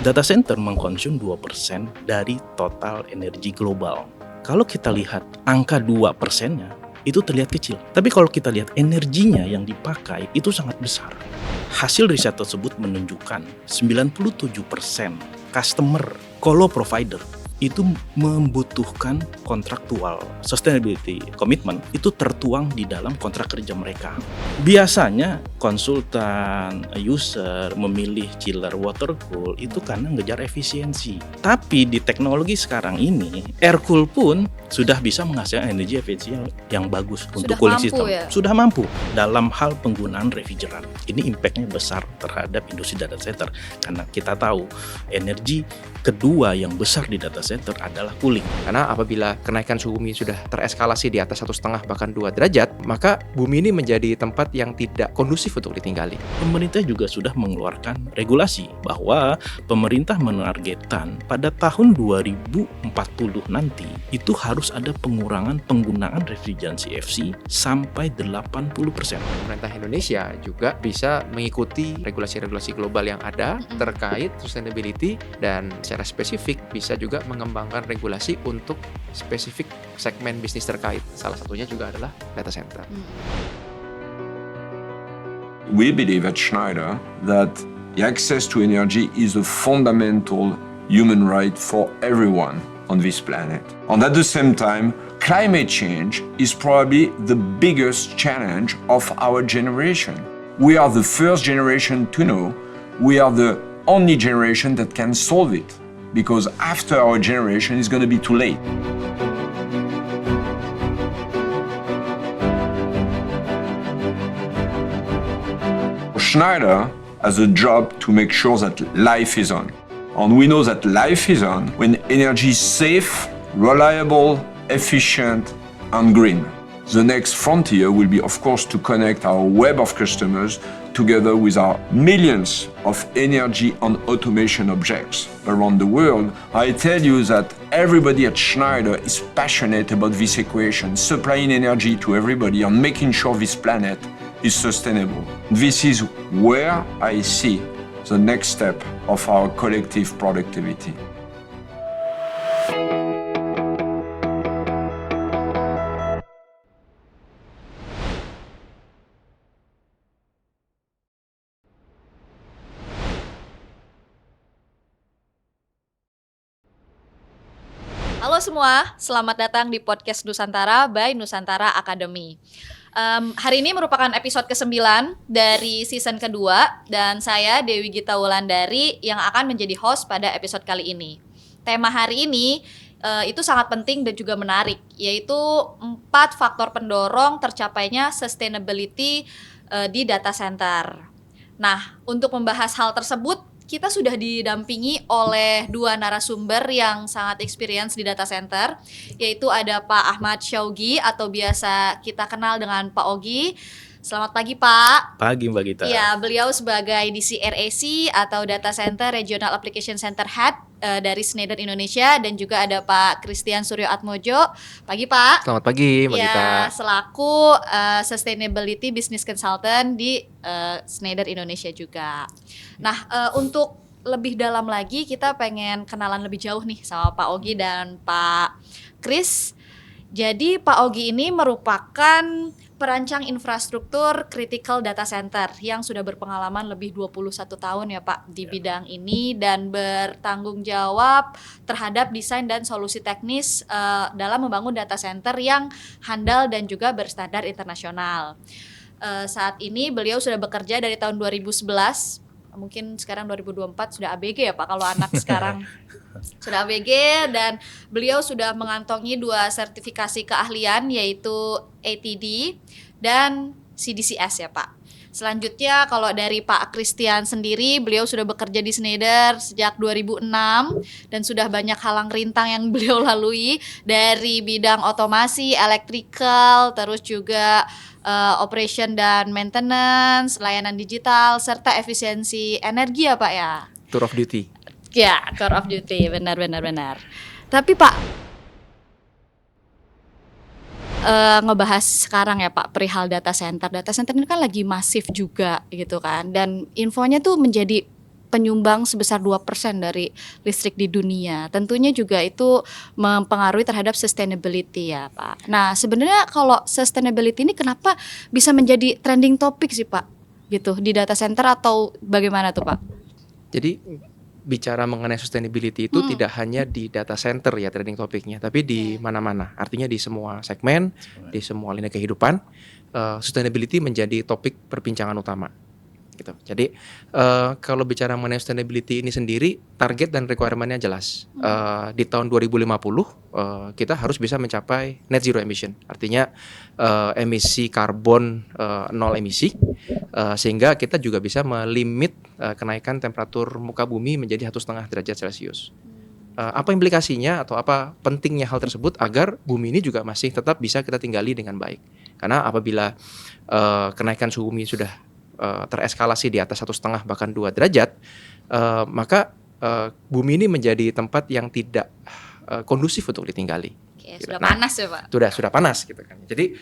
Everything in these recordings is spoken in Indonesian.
Data center mengkonsum 2% dari total energi global. Kalau kita lihat angka 2%-nya, itu terlihat kecil. Tapi kalau kita lihat energinya yang dipakai, itu sangat besar. Hasil riset tersebut menunjukkan 97% customer colo provider itu membutuhkan kontraktual sustainability commitment itu tertuang di dalam kontrak kerja mereka. Biasanya konsultan user memilih chiller water cool itu karena ngejar efisiensi. Tapi di teknologi sekarang ini, air cool pun sudah bisa menghasilkan energi efisien yang bagus untuk cooling system. Ya? Sudah mampu dalam hal penggunaan refrigeran. Ini impact-nya besar terhadap industri data center karena kita tahu energi kedua yang besar di data center adalah cooling. Karena apabila kenaikan suhu bumi sudah tereskalasi di atas 1,5 bahkan 2 derajat, maka bumi ini menjadi tempat yang tidak kondusif untuk ditinggali. Pemerintah juga sudah mengeluarkan regulasi bahwa pemerintah menargetkan pada tahun 2040 nanti itu harus ada pengurangan penggunaan refrigeran CFC sampai 80%. Pemerintah Indonesia juga bisa mengikuti regulasi-regulasi global yang ada terkait sustainability dan secara spesifik bisa juga mengembangkan regulasi untuk spesifik segmen bisnis terkait. Salah satunya juga adalah data center. We believe at Schneider that the access to energy is a fundamental human right for everyone on this planet. And at the same time, climate change is probably the biggest challenge of our generation. We are the first generation to know. We are the only generation that can solve it, because after our generation it's going to be too late. Schneider has a job to make sure that life is on. And we know that life is on when energy is safe, reliable, efficient, and green. The next frontier will be, of course, to connect our web of customers together with our millions of energy and automation objects around the world. I tell you that everybody at Schneider is passionate about this equation, supplying energy to everybody and making sure this planet is sustainable. This is where I see the next step of our collective productivity. Halo semua, selamat datang di podcast Nusantara by Nusantara Academy. Hari ini merupakan episode ke-9 dari season kedua dan saya Dewi Gita Wulandari yang akan menjadi host pada episode kali ini. Tema hari ini itu sangat penting dan juga menarik, yaitu 4 faktor pendorong tercapainya sustainability di data center. Nah, untuk membahas hal tersebut kita sudah didampingi oleh 2 narasumber yang sangat experience di data center, yaitu ada Pak Ahmad Syaugi atau biasa kita kenal dengan Pak Ogi. Selamat pagi Pak. Pagi Mbak Gita. Ya, beliau sebagai DC RAC atau Data Center Regional Application Center Head dari Schneider Indonesia, dan juga ada Pak Christian Suryo Atmojo. Pagi Pak. Selamat pagi Mbak Gita. Ya, selaku Sustainability Business Consultant di Schneider Indonesia juga. Nah, untuk lebih dalam lagi kita pengen kenalan lebih jauh nih sama Pak Ogi dan Pak Chris. Jadi Pak Ogi ini merupakan perancang infrastruktur critical data center yang sudah berpengalaman lebih 21 tahun ya Pak di bidang ini dan bertanggung jawab terhadap desain dan solusi teknis dalam membangun data center yang handal dan juga berstandar internasional. Saat ini beliau sudah bekerja dari tahun 2011, mungkin sekarang 2024 sudah ABG ya Pak kalau anak sekarang. Sudah ABG dan beliau sudah mengantongi 2 sertifikasi keahlian yaitu ATD dan CDCS ya Pak. Selanjutnya kalau dari Pak Christian sendiri, beliau sudah bekerja di Schneider sejak 2006 dan sudah banyak halang rintang yang beliau lalui dari bidang otomasi, electrical, terus juga operation dan maintenance, layanan digital, serta efisiensi energi ya Pak ya. Tour of duty. Ya, core of duty, benar. Tapi Pak, ngebahas sekarang ya Pak perihal data center. Data center ini kan lagi masif juga gitu kan. Dan infonya tuh menjadi penyumbang sebesar 2% dari listrik di dunia. Tentunya juga itu mempengaruhi terhadap sustainability ya Pak. Nah sebenarnya kalau sustainability ini kenapa bisa menjadi trending topik sih Pak? Gitu di data center atau bagaimana tuh Pak? Jadi bicara mengenai sustainability itu tidak hanya di data center ya trending topiknya, tapi di mana-mana. Artinya di semua segmen, di semua lini kehidupan, sustainability menjadi topik perbincangan utama. Gitu. Jadi kalau bicara mengenai sustainability ini sendiri, target dan requirement-nya jelas. Di tahun 2050 kita harus bisa mencapai net zero emission. Artinya emisi karbon nol emisi, sehingga kita juga bisa melimit kenaikan temperatur muka bumi menjadi 1,5 derajat Celcius. Apa implikasinya atau apa pentingnya hal tersebut agar bumi ini juga masih tetap bisa kita tinggali dengan baik. Karena apabila kenaikan suhu bumi sudah tereskalasi di atas 1,5 bahkan 2 derajat, maka bumi ini menjadi tempat yang tidak kondusif untuk ditinggali. Oke, sudah panas ya Pak? Sudah panas gitu kan. Jadi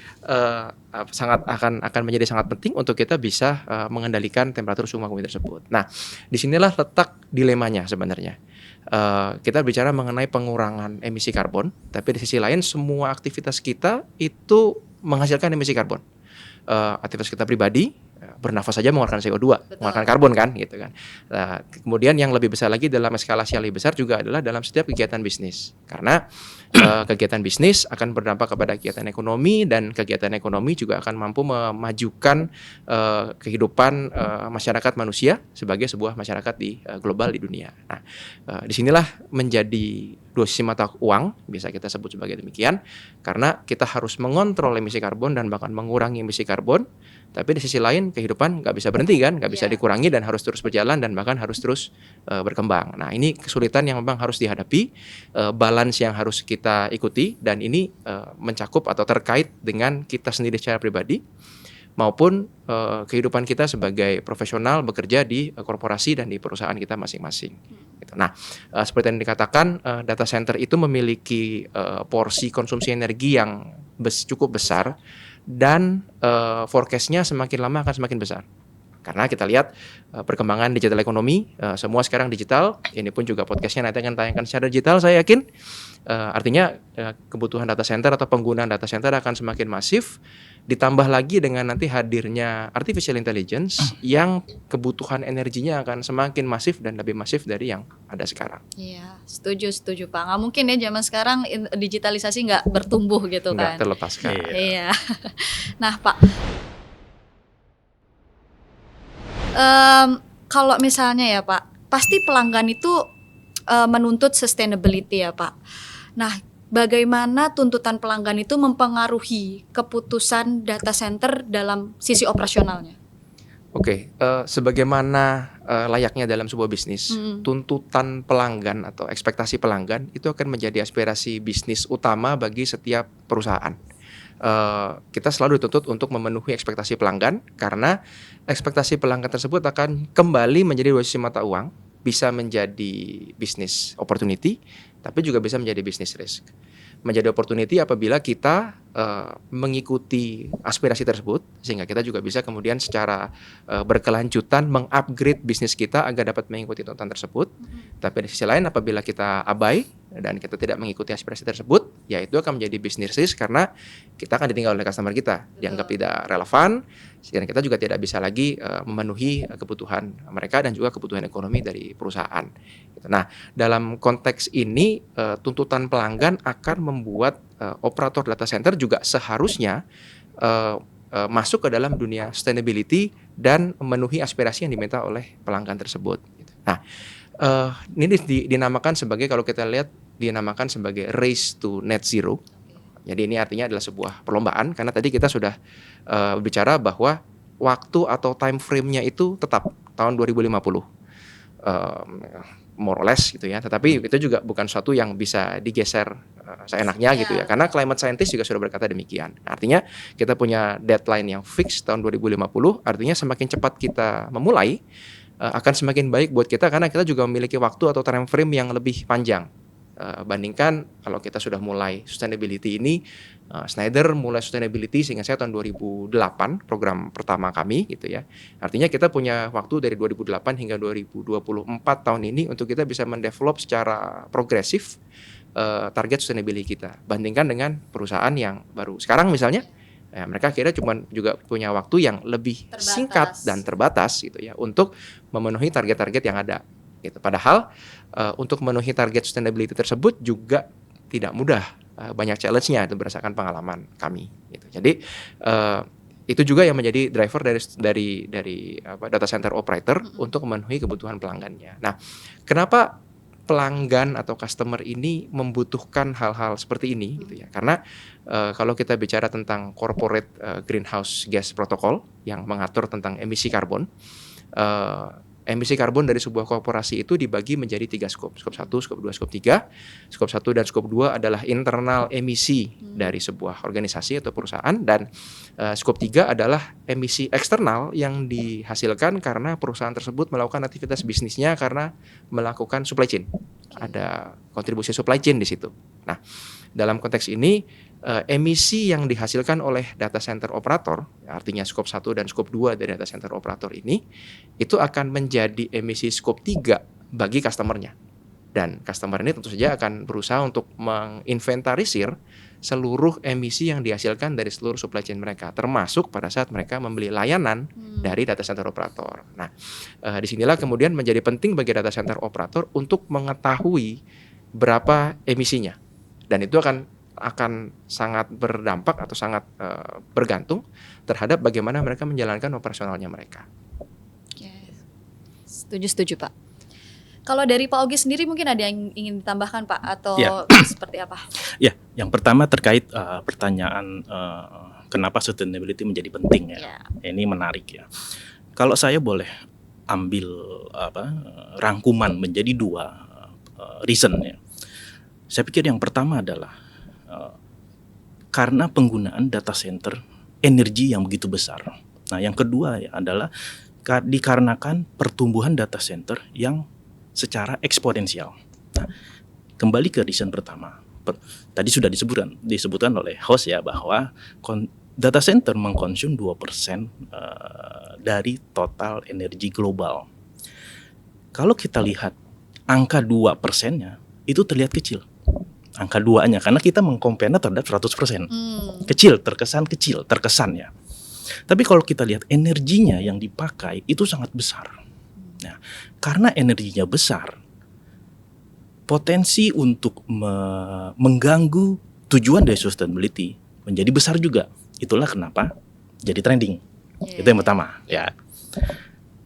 sangat akan menjadi sangat penting untuk kita bisa mengendalikan temperatur suhu bumi tersebut. Nah, disinilah letak dilemanya sebenarnya. Kita bicara mengenai pengurangan emisi karbon, tapi di sisi lain semua aktivitas kita itu menghasilkan emisi karbon. Aktivitas kita pribadi, bernafas saja mengeluarkan CO2, mengeluarkan karbon kan gitu kan. Nah, kemudian yang lebih besar lagi dalam eskalasi yang lebih besar juga adalah dalam setiap kegiatan bisnis. Karena kegiatan bisnis akan berdampak kepada kegiatan ekonomi, dan kegiatan ekonomi juga akan mampu memajukan kehidupan masyarakat manusia sebagai sebuah masyarakat di global di dunia. Nah, disinilah menjadi dua sisi mata uang, bisa kita sebut sebagai demikian, karena kita harus mengontrol emisi karbon dan bahkan mengurangi emisi karbon. Tapi di sisi lain kehidupan nggak bisa berhenti kan, nggak bisa dikurangi dan harus terus berjalan dan bahkan harus terus berkembang. Nah ini kesulitan yang memang harus dihadapi, balance yang harus kita ikuti, dan ini mencakup atau terkait dengan kita sendiri secara pribadi maupun kehidupan kita sebagai profesional bekerja di korporasi dan di perusahaan kita masing-masing. Nah, seperti yang dikatakan, data center itu memiliki porsi konsumsi energi yang cukup besar, dan forecast-nya semakin lama akan semakin besar. Karena kita lihat perkembangan digital ekonomi, semua sekarang digital. Ini pun juga podcastnya nanti akan tayangkan secara digital, saya yakin. Artinya kebutuhan data center atau penggunaan data center akan semakin masif. Ditambah lagi dengan nanti hadirnya artificial intelligence yang kebutuhan energinya akan semakin masif dan lebih masif dari yang ada sekarang. Iya, setuju Pak. Nggak mungkin ya zaman sekarang digitalisasi nggak bertumbuh gitu kan. Nggak terlepaskan. Iya. Nah Pak, kalau misalnya ya Pak, pasti pelanggan itu menuntut sustainability ya Pak. Nah, bagaimana tuntutan pelanggan itu mempengaruhi keputusan data center dalam sisi operasionalnya? Oke, sebagaimana layaknya dalam sebuah bisnis, tuntutan pelanggan atau ekspektasi pelanggan itu akan menjadi aspirasi bisnis utama bagi setiap perusahaan. Kita selalu dituntut untuk memenuhi ekspektasi pelanggan, karena ekspektasi pelanggan tersebut akan kembali menjadi dua sisi mata uang, bisa menjadi business opportunity, tapi juga bisa menjadi business risk. Menjadi opportunity apabila kita mengikuti aspirasi tersebut, sehingga kita juga bisa kemudian secara berkelanjutan mengupgrade bisnis kita agar dapat mengikuti tuntutan tersebut. Tapi di sisi lain apabila kita abai dan kita tidak mengikuti aspirasi tersebut, ya itu akan menjadi business risk, karena kita akan ditinggal oleh customer kita, dianggap tidak relevan, dan kita juga tidak bisa lagi memenuhi kebutuhan mereka dan juga kebutuhan ekonomi dari perusahaan. Nah, dalam konteks ini tuntutan pelanggan akan membuat operator data center juga seharusnya masuk ke dalam dunia sustainability dan memenuhi aspirasi yang diminta oleh pelanggan tersebut. Nah, ini dinamakan sebagai, kalau kita lihat, dinamakan sebagai race to net zero. Jadi ini artinya adalah sebuah perlombaan, karena tadi kita sudah bicara bahwa waktu atau time frame-nya itu tetap tahun 2050. More or less gitu ya, tetapi itu juga bukan suatu yang bisa digeser seenaknya gitu ya, karena climate scientist juga sudah berkata demikian. Artinya kita punya deadline yang fix tahun 2050, artinya semakin cepat kita memulai akan semakin baik buat kita, karena kita juga memiliki waktu atau time frame yang lebih panjang. Bandingkan kalau kita sudah mulai sustainability ini Schneider mulai sustainability sehingga saya tahun 2008 program pertama kami gitu ya. Artinya kita punya waktu dari 2008 hingga 2024 tahun ini untuk kita bisa mendevelop secara progresif target sustainability kita. Bandingkan dengan perusahaan yang baru. Sekarang misalnya mereka kira cuma juga punya waktu yang lebih singkat dan terbatas gitu ya untuk memenuhi target-target yang ada. Gitu. Padahal untuk memenuhi target sustainability tersebut juga tidak mudah. Banyak challenge-nya itu berdasarkan pengalaman kami gitu. Jadi itu juga yang menjadi driver dari data center operator untuk memenuhi kebutuhan pelanggannya. Nah, kenapa pelanggan atau customer ini membutuhkan hal-hal seperti ini gitu ya? Karena kalau kita bicara tentang corporate greenhouse gas protocol yang mengatur tentang emisi karbon, emisi karbon dari sebuah korporasi itu dibagi menjadi 3 skop. Skop 1, skop 2, skop 3. Skop 1 dan skop 2 adalah internal emisi dari sebuah organisasi atau perusahaan, dan skop 3 adalah emisi eksternal yang dihasilkan karena perusahaan tersebut melakukan aktivitas bisnisnya karena melakukan supply chain. Ada kontribusi supply chain di situ. Nah, dalam konteks ini emisi yang dihasilkan oleh data center operator, artinya skop 1 dan skop 2 dari data center operator ini, itu akan menjadi emisi skop 3 bagi customer-nya. Dan customer ini tentu saja akan berusaha untuk menginventarisir seluruh emisi yang dihasilkan dari seluruh supply chain mereka, termasuk pada saat mereka membeli layanan dari data center operator. Nah, disinilah kemudian menjadi penting bagi data center operator untuk mengetahui berapa emisinya. Dan itu akan sangat berdampak atau sangat bergantung terhadap bagaimana mereka menjalankan operasionalnya mereka. Oke. Setuju Pak. Kalau dari Pak Ogi sendiri mungkin ada yang ingin ditambahkan Pak atau seperti apa? Ya, yang pertama terkait pertanyaan kenapa sustainability menjadi penting ya. Ini menarik ya. Kalau saya boleh ambil rangkuman menjadi 2 reason ya. Saya pikir yang pertama adalah karena penggunaan data center energi yang begitu besar. Nah, yang kedua ya adalah dikarenakan pertumbuhan data center yang secara eksponensial. Nah, kembali ke reason pertama. Tadi sudah disebutkan oleh host ya bahwa data center mengkonsum 2% dari total energi global. Kalau kita lihat angka 2%-nya itu terlihat kecil. Angka 2-nya karena kita mengcompare terhadap 100%. Terkesan ya. Tapi kalau kita lihat energinya yang dipakai itu sangat besar. Nah, karena energinya besar, potensi untuk mengganggu tujuan dari sustainability menjadi besar juga. Itulah kenapa jadi trending. Itu yang pertama ya.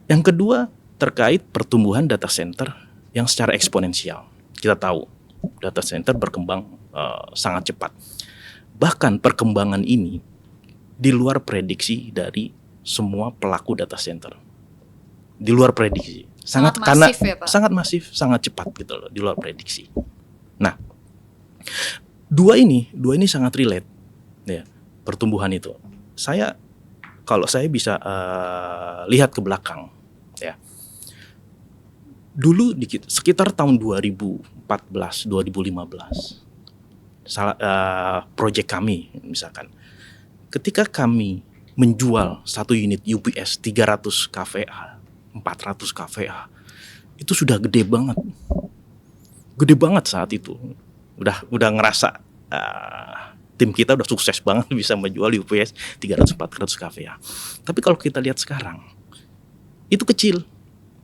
Yang kedua terkait pertumbuhan data center yang secara eksponensial. Kita tahu data center berkembang sangat cepat. Bahkan perkembangan ini di luar prediksi dari semua pelaku data center. Di luar prediksi. Sangat masif ya, Pak? Sangat masif, sangat cepat gitu loh, di luar prediksi. Nah, dua ini sangat relate ya, pertumbuhan itu. Kalau saya bisa lihat ke belakang ya. Dulu sekitar tahun 2014, 2015, proyek kami misalkan, ketika kami menjual satu unit UPS 300 kVA, 400 kVA, itu sudah gede banget saat itu. Udah ngerasa tim kita udah sukses banget bisa menjual UPS 300-400 kVA. Tapi kalau kita lihat sekarang, itu kecil.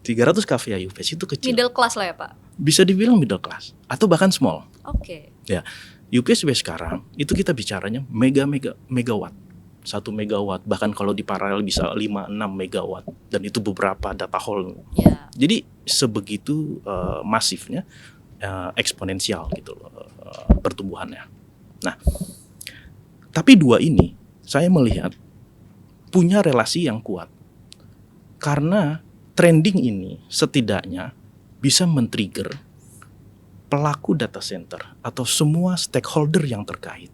300 kVA UPS itu kecil. Middle class lah ya Pak? Bisa dibilang middle class atau bahkan small. Oke. Ya, UPS sekarang itu kita bicaranya megawatt. 1 megawatt, bahkan kalau di paralel bisa 5-6 megawatt, dan itu beberapa data hall. Yeah. Jadi sebegitu masifnya, eksponensial gitu loh pertumbuhannya. Nah, tapi dua ini saya melihat punya relasi yang kuat karena trending ini setidaknya bisa men-trigger pelaku data center atau semua stakeholder yang terkait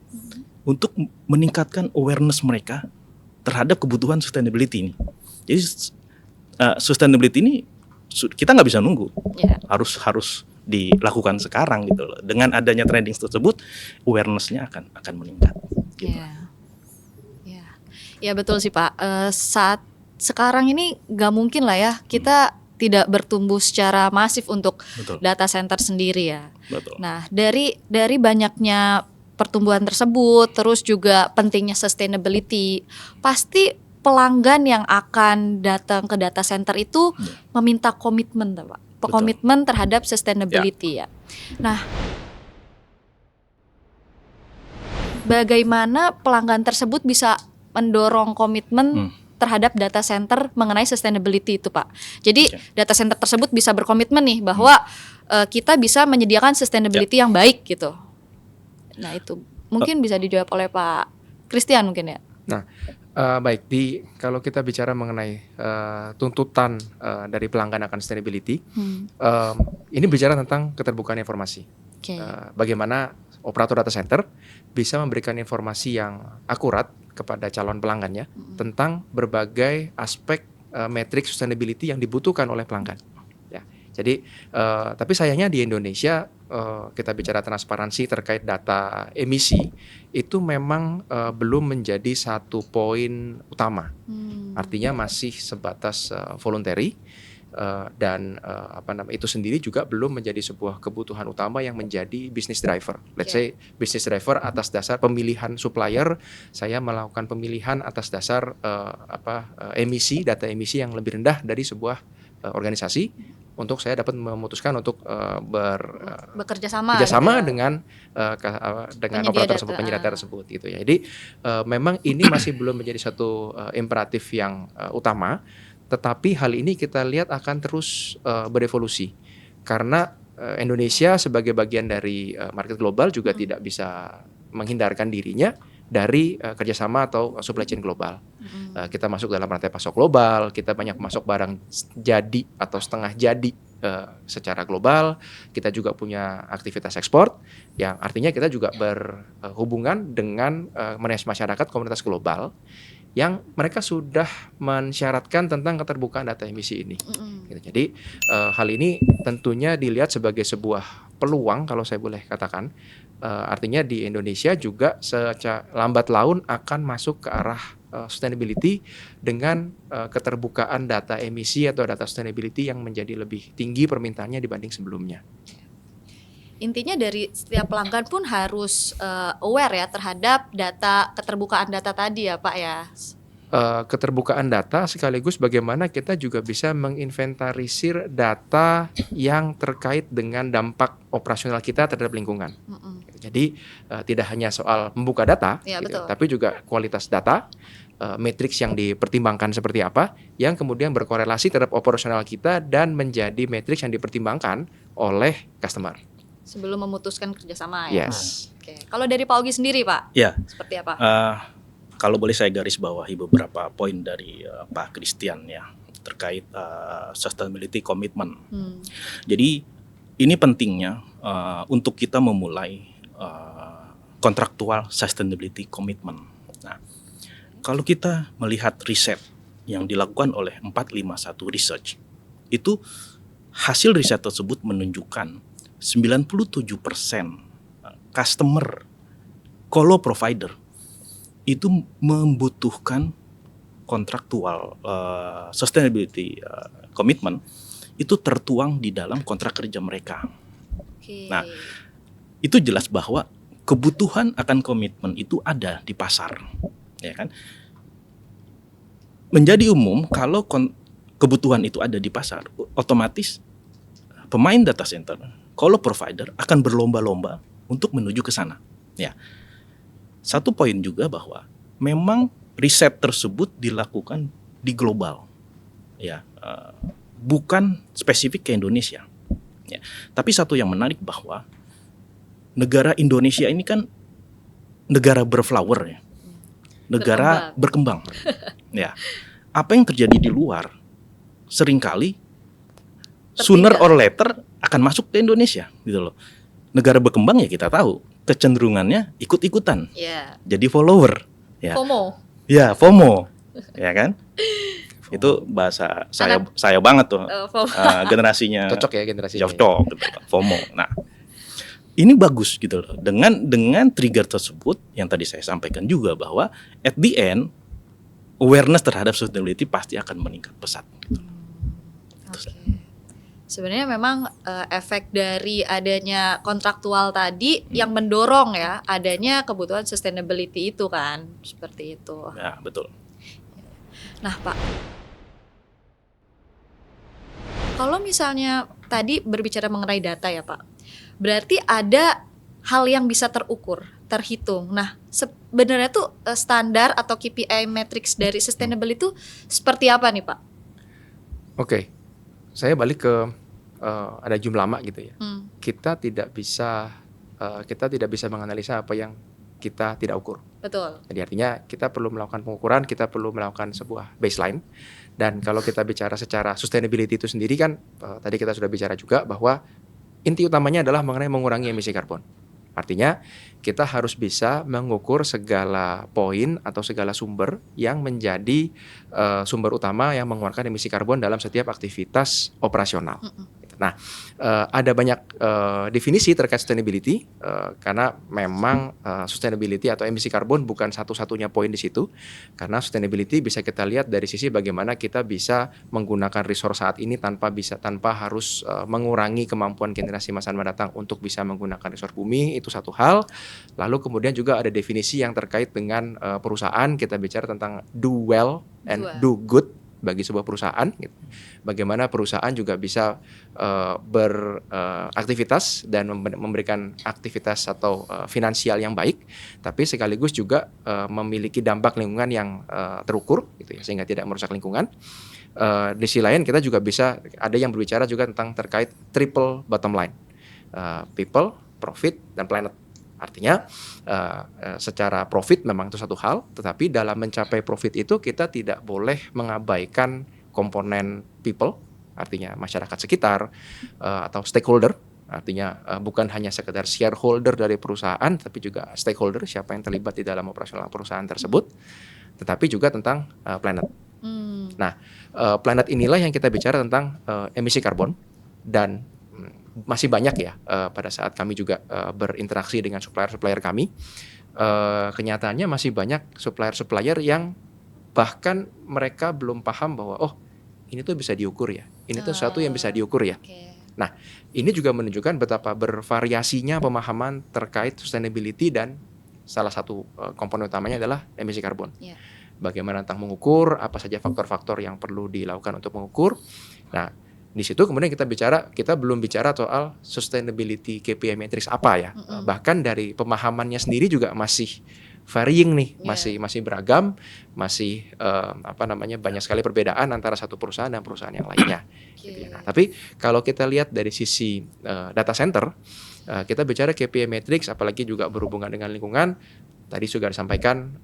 untuk meningkatkan awareness mereka terhadap kebutuhan sustainability ini. Jadi sustainability ini kita nggak bisa nunggu, harus dilakukan sekarang gitu loh. Dengan adanya trending tersebut, awareness-nya akan meningkat. gitu. Ya, ya betul sih Pak. Saat sekarang ini nggak mungkin lah ya kita tidak bertumbuh secara masif untuk Betul. data center sendiri ya. Betul. Nah, dari banyaknya pertumbuhan tersebut, terus juga pentingnya sustainability, pasti pelanggan yang akan datang ke data center itu meminta komitmen, Pak. Betul. Komitmen terhadap sustainability ya. Nah, bagaimana pelanggan tersebut bisa mendorong komitmen terhadap data center mengenai sustainability itu, Pak? Jadi data center tersebut bisa berkomitmen nih bahwa kita bisa menyediakan sustainability yang baik gitu. Nah itu mungkin bisa dijawab oleh Pak Christian mungkin ya. Nah, baik, kalau kita bicara mengenai tuntutan dari pelanggan akan sustainability, ini bicara tentang keterbukaan informasi. Oke. Bagaimana operator data center bisa memberikan informasi yang akurat kepada calon pelanggannya tentang berbagai aspek metrik sustainability yang dibutuhkan oleh pelanggan. Ya, jadi tapi sayangnya di Indonesia kita bicara transparansi terkait data emisi itu memang belum menjadi satu poin utama. Artinya masih sebatas voluntary. Dan itu sendiri juga belum menjadi sebuah kebutuhan utama yang menjadi business driver. Let's say business driver atas dasar pemilihan supplier, saya melakukan pemilihan atas dasar emisi, data emisi yang lebih rendah dari sebuah organisasi untuk saya dapat memutuskan untuk bekerja sama dengan operator tersebut, penyedia tersebut gitu ya. Jadi memang ini masih belum menjadi satu imperatif yang utama. Tetapi hal ini kita lihat akan terus berevolusi karena Indonesia sebagai bagian dari market global juga tidak bisa menghindarkan dirinya dari kerjasama atau supply chain global. Kita masuk dalam rantai pasok global, kita banyak masuk barang jadi atau setengah jadi secara global. Kita juga punya aktivitas ekspor yang artinya kita juga berhubungan dengan masyarakat komunitas global yang mereka sudah mensyaratkan tentang keterbukaan data emisi ini. Jadi hal ini tentunya dilihat sebagai sebuah peluang kalau saya boleh katakan. Artinya di Indonesia juga secara lambat laun akan masuk ke arah sustainability dengan keterbukaan data emisi atau data sustainability yang menjadi lebih tinggi permintaannya dibanding sebelumnya. Intinya dari setiap pelanggan pun harus aware ya terhadap keterbukaan data tadi ya Pak ya. Keterbukaan data sekaligus bagaimana kita juga bisa menginventarisir data yang terkait dengan dampak operasional kita terhadap lingkungan. Jadi tidak hanya soal membuka data, tapi juga kualitas data, matriks yang dipertimbangkan seperti apa, yang kemudian berkorelasi terhadap operasional kita dan menjadi matriks yang dipertimbangkan oleh customer. Sebelum memutuskan kerjasama ya. Yes. Oke. Kalau dari Pak Ogi sendiri Pak, seperti apa? Kalau boleh saya garis bawahi beberapa poin dari Pak Christian ya terkait sustainability commitment. Jadi ini pentingnya untuk kita memulai kontraktual sustainability commitment. Nah, kalau kita melihat riset yang dilakukan oleh 451 Research, itu hasil riset tersebut menunjukkan 97% customer colo provider itu membutuhkan kontraktual sustainability commitment itu tertuang di dalam kontrak kerja mereka. Nah, itu jelas bahwa kebutuhan akan komitmen itu ada di pasar, ya kan? Menjadi umum kalau kebutuhan itu ada di pasar, otomatis pemain data center, colo provider akan berlomba-lomba untuk menuju ke sana. Ya. Satu poin juga bahwa memang riset tersebut dilakukan di global, ya, bukan spesifik ke Indonesia. Ya. Tapi satu yang menarik bahwa negara Indonesia ini kan negara berflower, ya, negara berkembang. Ya. Apa yang terjadi di luar seringkali sooner or later akan masuk ke Indonesia, gitu loh. Negara berkembang ya kita tahu kecenderungannya ikut-ikutan, jadi follower, ya. FOMO. Ya, FOMO, ya kan? Itu bahasa saya banget tuh, generasinya. Cocok ya generasinya. Cocok, gitu, FOMO. Nah, Ini bagus gitu loh. Dengan trigger tersebut yang tadi saya sampaikan juga bahwa at the end awareness terhadap sustainability pasti akan meningkat pesat. Gitu. Oke. Sebenarnya memang efek dari adanya kontraktual tadi yang mendorong ya adanya kebutuhan sustainability itu kan, seperti itu. Ya, betul. Nah, Pak, kalau misalnya tadi berbicara mengenai data ya, Pak, berarti ada hal yang bisa terukur, terhitung. Nah, sebenarnya tuh standar atau KPI matrix dari sustainability itu seperti apa nih, Pak? Oke, saya balik ke ada jumlah lama gitu ya. Kita tidak bisa menganalisa apa yang kita tidak ukur. Betul. Jadi artinya kita perlu melakukan pengukuran, kita perlu melakukan sebuah baseline. Dan kalau kita bicara secara sustainability itu sendiri kan tadi kita sudah bicara juga bahwa inti utamanya adalah mengenai mengurangi emisi karbon. Artinya kita harus bisa mengukur segala poin atau segala sumber yang menjadi sumber utama yang mengeluarkan emisi karbon dalam setiap aktivitas operasional. Nah, ada banyak definisi terkait sustainability karena memang sustainability atau emisi karbon bukan satu-satunya poin di situ. Karena sustainability bisa kita lihat dari sisi bagaimana kita bisa menggunakan resource saat ini tanpa harus mengurangi kemampuan generasi masa mendatang untuk bisa menggunakan resource bumi, itu satu hal. Lalu kemudian juga ada definisi yang terkait dengan perusahaan, kita bicara tentang do well and do good bagi sebuah perusahaan gitu. Bagaimana perusahaan juga bisa beraktivitas dan memberikan aktivitas atau finansial yang baik, tapi sekaligus juga memiliki dampak lingkungan yang terukur gitu ya, sehingga tidak merusak lingkungan. Di sisi lain kita juga bisa ada yang berbicara juga tentang terkait triple bottom line, people, profit, dan planet. Artinya secara profit memang itu satu hal, tetapi dalam mencapai profit itu kita tidak boleh mengabaikan komponen people, artinya masyarakat sekitar atau stakeholder, artinya bukan hanya sekedar shareholder dari perusahaan, tapi juga stakeholder, siapa yang terlibat di dalam operasional perusahaan tersebut, tetapi juga tentang planet. Nah, planet inilah yang kita bicara tentang emisi karbon, dan masih banyak ya pada saat kami juga berinteraksi dengan supplier-supplier kami, kenyataannya masih banyak supplier-supplier yang bahkan mereka belum paham bahwa ini tuh bisa diukur ya, ini tuh sesuatu yang bisa diukur ya. Nah, ini juga menunjukkan betapa bervariasinya pemahaman terkait sustainability, dan salah satu komponen utamanya adalah emisi karbon. Bagaimana tentang mengukur, apa saja faktor-faktor yang perlu dilakukan untuk mengukur. Nah, di situ kemudian kita belum bicara soal sustainability KPI matrix apa ya. Bahkan dari pemahamannya sendiri juga masih varying nih, masih beragam, masih banyak sekali perbedaan antara satu perusahaan dan perusahaan yang lainnya. Gitu ya. Nah, tapi kalau kita lihat dari sisi data center, kita bicara KPI matrix, apalagi juga berhubungan dengan lingkungan. Tadi sudah disampaikan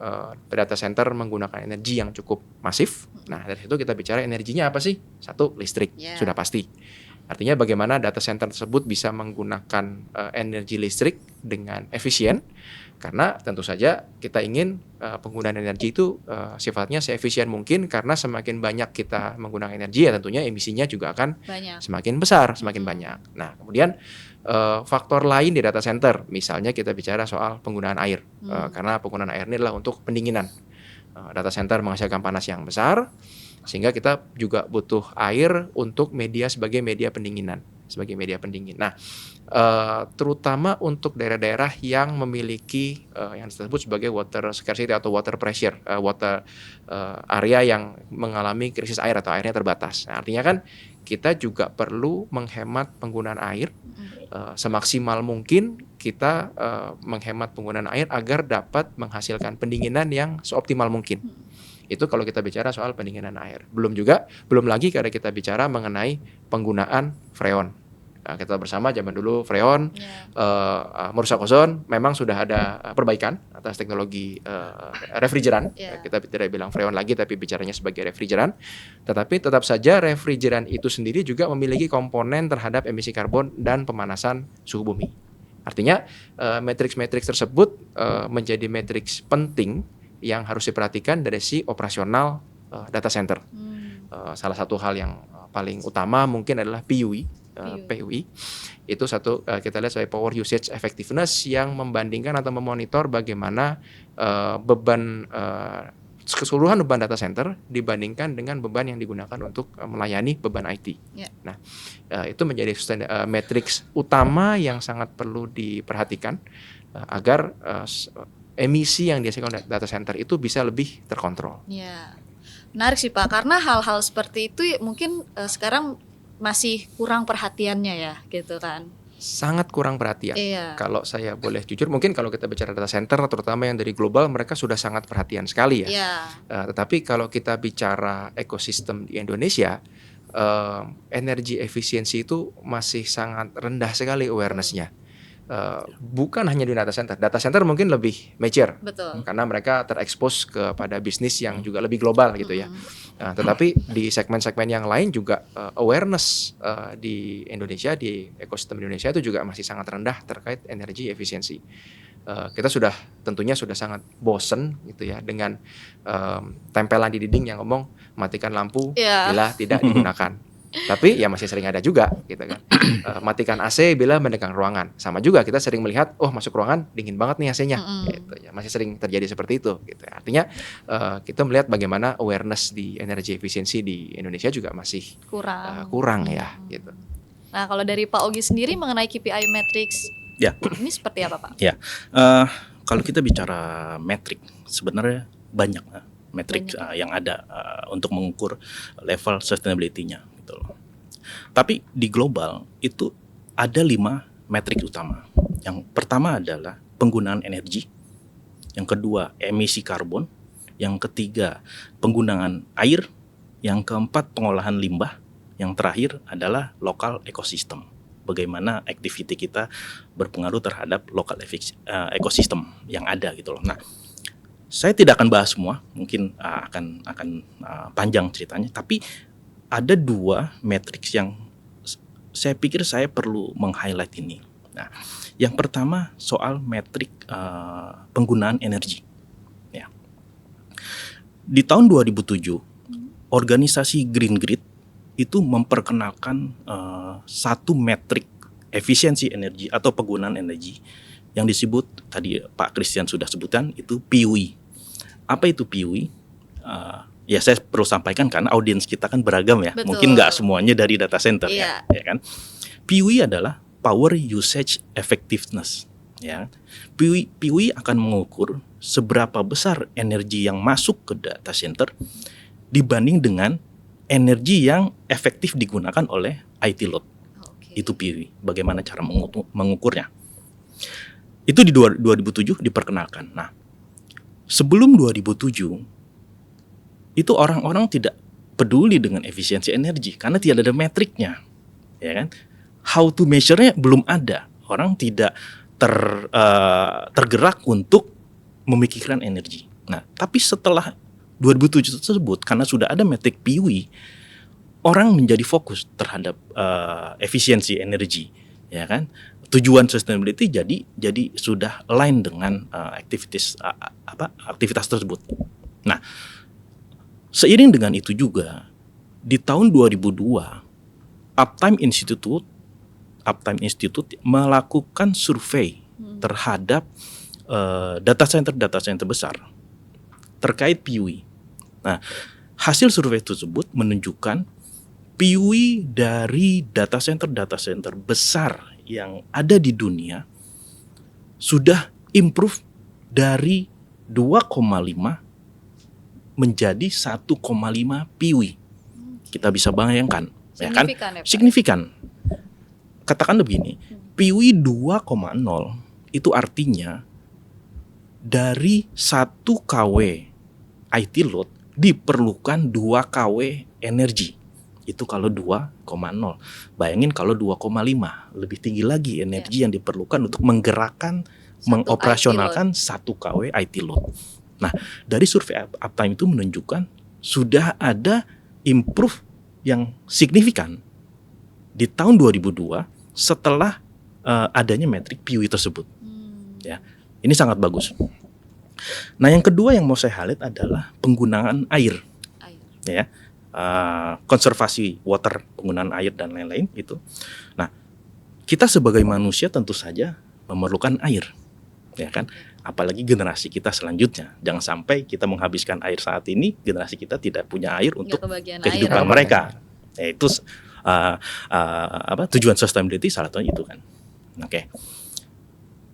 data center menggunakan energi yang cukup masif. Nah, dari situ kita bicara energinya apa sih? Satu, listrik, sudah pasti. Artinya bagaimana data center tersebut bisa menggunakan energi listrik dengan efisien, karena tentu saja kita ingin penggunaan energi itu sifatnya seefisien mungkin, karena semakin banyak kita menggunakan energi ya tentunya emisinya juga akan semakin besar, semakin banyak. Nah, kemudian faktor lain di data center, misalnya kita bicara soal penggunaan air, karena penggunaan air ini adalah untuk pendinginan. Data center menghasilkan panas yang besar, sehingga kita juga butuh air untuk sebagai media pendinginan. Nah, terutama untuk daerah-daerah yang memiliki yang disebut sebagai water scarcity atau water pressure, area yang mengalami krisis air atau airnya terbatas. Nah, artinya kan kita juga perlu menghemat penggunaan air semaksimal mungkin. Kita menghemat penggunaan air agar dapat menghasilkan pendinginan yang seoptimal mungkin. Itu kalau kita bicara soal pendinginan air. Belum lagi kalau kita bicara mengenai penggunaan freon. Nah, kita bersama zaman dulu freon merusak ozon, memang sudah ada perbaikan atas teknologi refrigeran. Kita tidak bilang freon lagi, tapi bicaranya sebagai refrigeran. Tetapi tetap saja refrigeran itu sendiri juga memiliki komponen terhadap emisi karbon dan pemanasan suhu bumi. Artinya matriks-matriks tersebut menjadi matriks penting yang harus diperhatikan dari sisi operasional data center. Salah satu hal yang paling utama mungkin adalah PUE, PUI. Itu satu kita lihat sebagai power usage effectiveness yang membandingkan atau memonitor bagaimana beban keseluruhan beban data center dibandingkan dengan beban yang digunakan untuk melayani beban IT. Ya. Nah, itu menjadi matriks utama yang sangat perlu diperhatikan agar emisi yang dihasilkan oleh data center itu bisa lebih terkontrol. Ya, menarik sih Pak, karena hal-hal seperti itu mungkin sekarang masih kurang perhatiannya ya, gitu kan? Sangat kurang perhatian. Iya. Kalau saya boleh jujur, mungkin kalau kita bicara data center, terutama yang dari global, mereka sudah sangat perhatian sekali ya. Iya. Tetapi kalau kita bicara ekosistem di Indonesia, energi efisiensi itu masih sangat rendah sekali awareness-nya. Bukan hanya di data center mungkin lebih major Betul. karena mereka terekspos kepada bisnis yang juga lebih global gitu ya. Tetapi di segmen-segmen yang lain juga awareness di Indonesia, di ekosistem Indonesia itu juga masih sangat rendah terkait energi efisiensi. Kita tentunya sudah sangat bosen gitu ya dengan tempelan di dinding yang ngomong matikan lampu bila tidak digunakan. Tapi ya masih sering ada juga gitu kan. Matikan AC bila mendekat ruangan. Sama juga kita sering melihat, masuk ruangan dingin banget nih AC-nya gitu ya. Masih sering terjadi seperti itu gitu. Artinya kita melihat bagaimana awareness di energi efisiensi di Indonesia juga masih kurang ya gitu. Nah, kalau dari Pak Ogi sendiri mengenai KPI matrix ini seperti apa Pak? Ya, kalau kita bicara metrik, sebenarnya banyak metrik yang ada untuk mengukur level sustainability-nya. Gitu loh. Tapi di global itu ada 5 metrik utama. Yang pertama adalah penggunaan energi, yang kedua emisi karbon, yang ketiga penggunaan air, yang keempat pengolahan limbah, yang terakhir adalah lokal ekosistem. Bagaimana activity kita berpengaruh terhadap lokal ekosistem yang ada gitu loh. Nah, saya tidak akan bahas semua, mungkin akan panjang ceritanya, tapi ada 2 matriks yang saya pikir saya perlu meng-highlight ini. Nah, yang pertama soal metrik penggunaan energi. Ya. Di tahun 2007, organisasi Green Grid itu memperkenalkan satu metrik efisiensi energi atau penggunaan energi yang disebut tadi Pak Christian sudah sebutkan, itu PUI. Apa itu PUI? Ya saya perlu sampaikan karena audiens kita kan beragam ya. Betul. Mungkin nggak semuanya dari data center ya kan. PUI adalah Power Usage Effectiveness. Ya, PUI akan mengukur seberapa besar energi yang masuk ke data center dibanding dengan energi yang efektif digunakan oleh IT load. Itu PUI. Bagaimana cara mengukurnya? Itu di 2007 diperkenalkan. Nah, sebelum 2007 itu orang-orang tidak peduli dengan efisiensi energi karena tidak ada metriknya, ya kan? How to measure-nya belum ada. Orang tidak tergerak untuk memikirkan energi. Nah, tapi setelah 2007 tersebut, karena sudah ada metrik PUI, orang menjadi fokus terhadap efisiensi energi, ya kan? Tujuan sustainability jadi sudah align dengan aktivitas tersebut. Nah, seiring dengan itu juga di tahun 2002 Uptime Institute melakukan survei terhadap data center besar terkait PUI. Nah, hasil survei tersebut menunjukkan PUI dari data center besar yang ada di dunia sudah improve dari 2,5 menjadi 1,5 PUI. Kita bisa bayangkan, ya kan? Signifikan. Katakan begini, PUI 2,0 itu artinya dari 1 kW IT load diperlukan 2 kW energi. Itu kalau 2,0. Bayangin kalau 2,5, lebih tinggi lagi energi yang diperlukan untuk menggerakkan, mengoperasionalkan 1 kW IT load. Nah, dari survei Uptime itu menunjukkan sudah ada improve yang signifikan di tahun 2002 setelah adanya metrik PUI tersebut. Ya, ini sangat bagus. Nah, yang kedua yang mau saya highlight adalah penggunaan air. Ya, konservasi water, penggunaan air dan lain-lain itu. Nah, kita sebagai manusia tentu saja memerlukan air, ya kan? Apalagi generasi kita selanjutnya. Jangan sampai kita menghabiskan air saat ini, generasi kita tidak punya air untuk Nggak kebagian kehidupan air. mereka. Ya, itu tujuan sustainability salah satunya itu kan. Oke.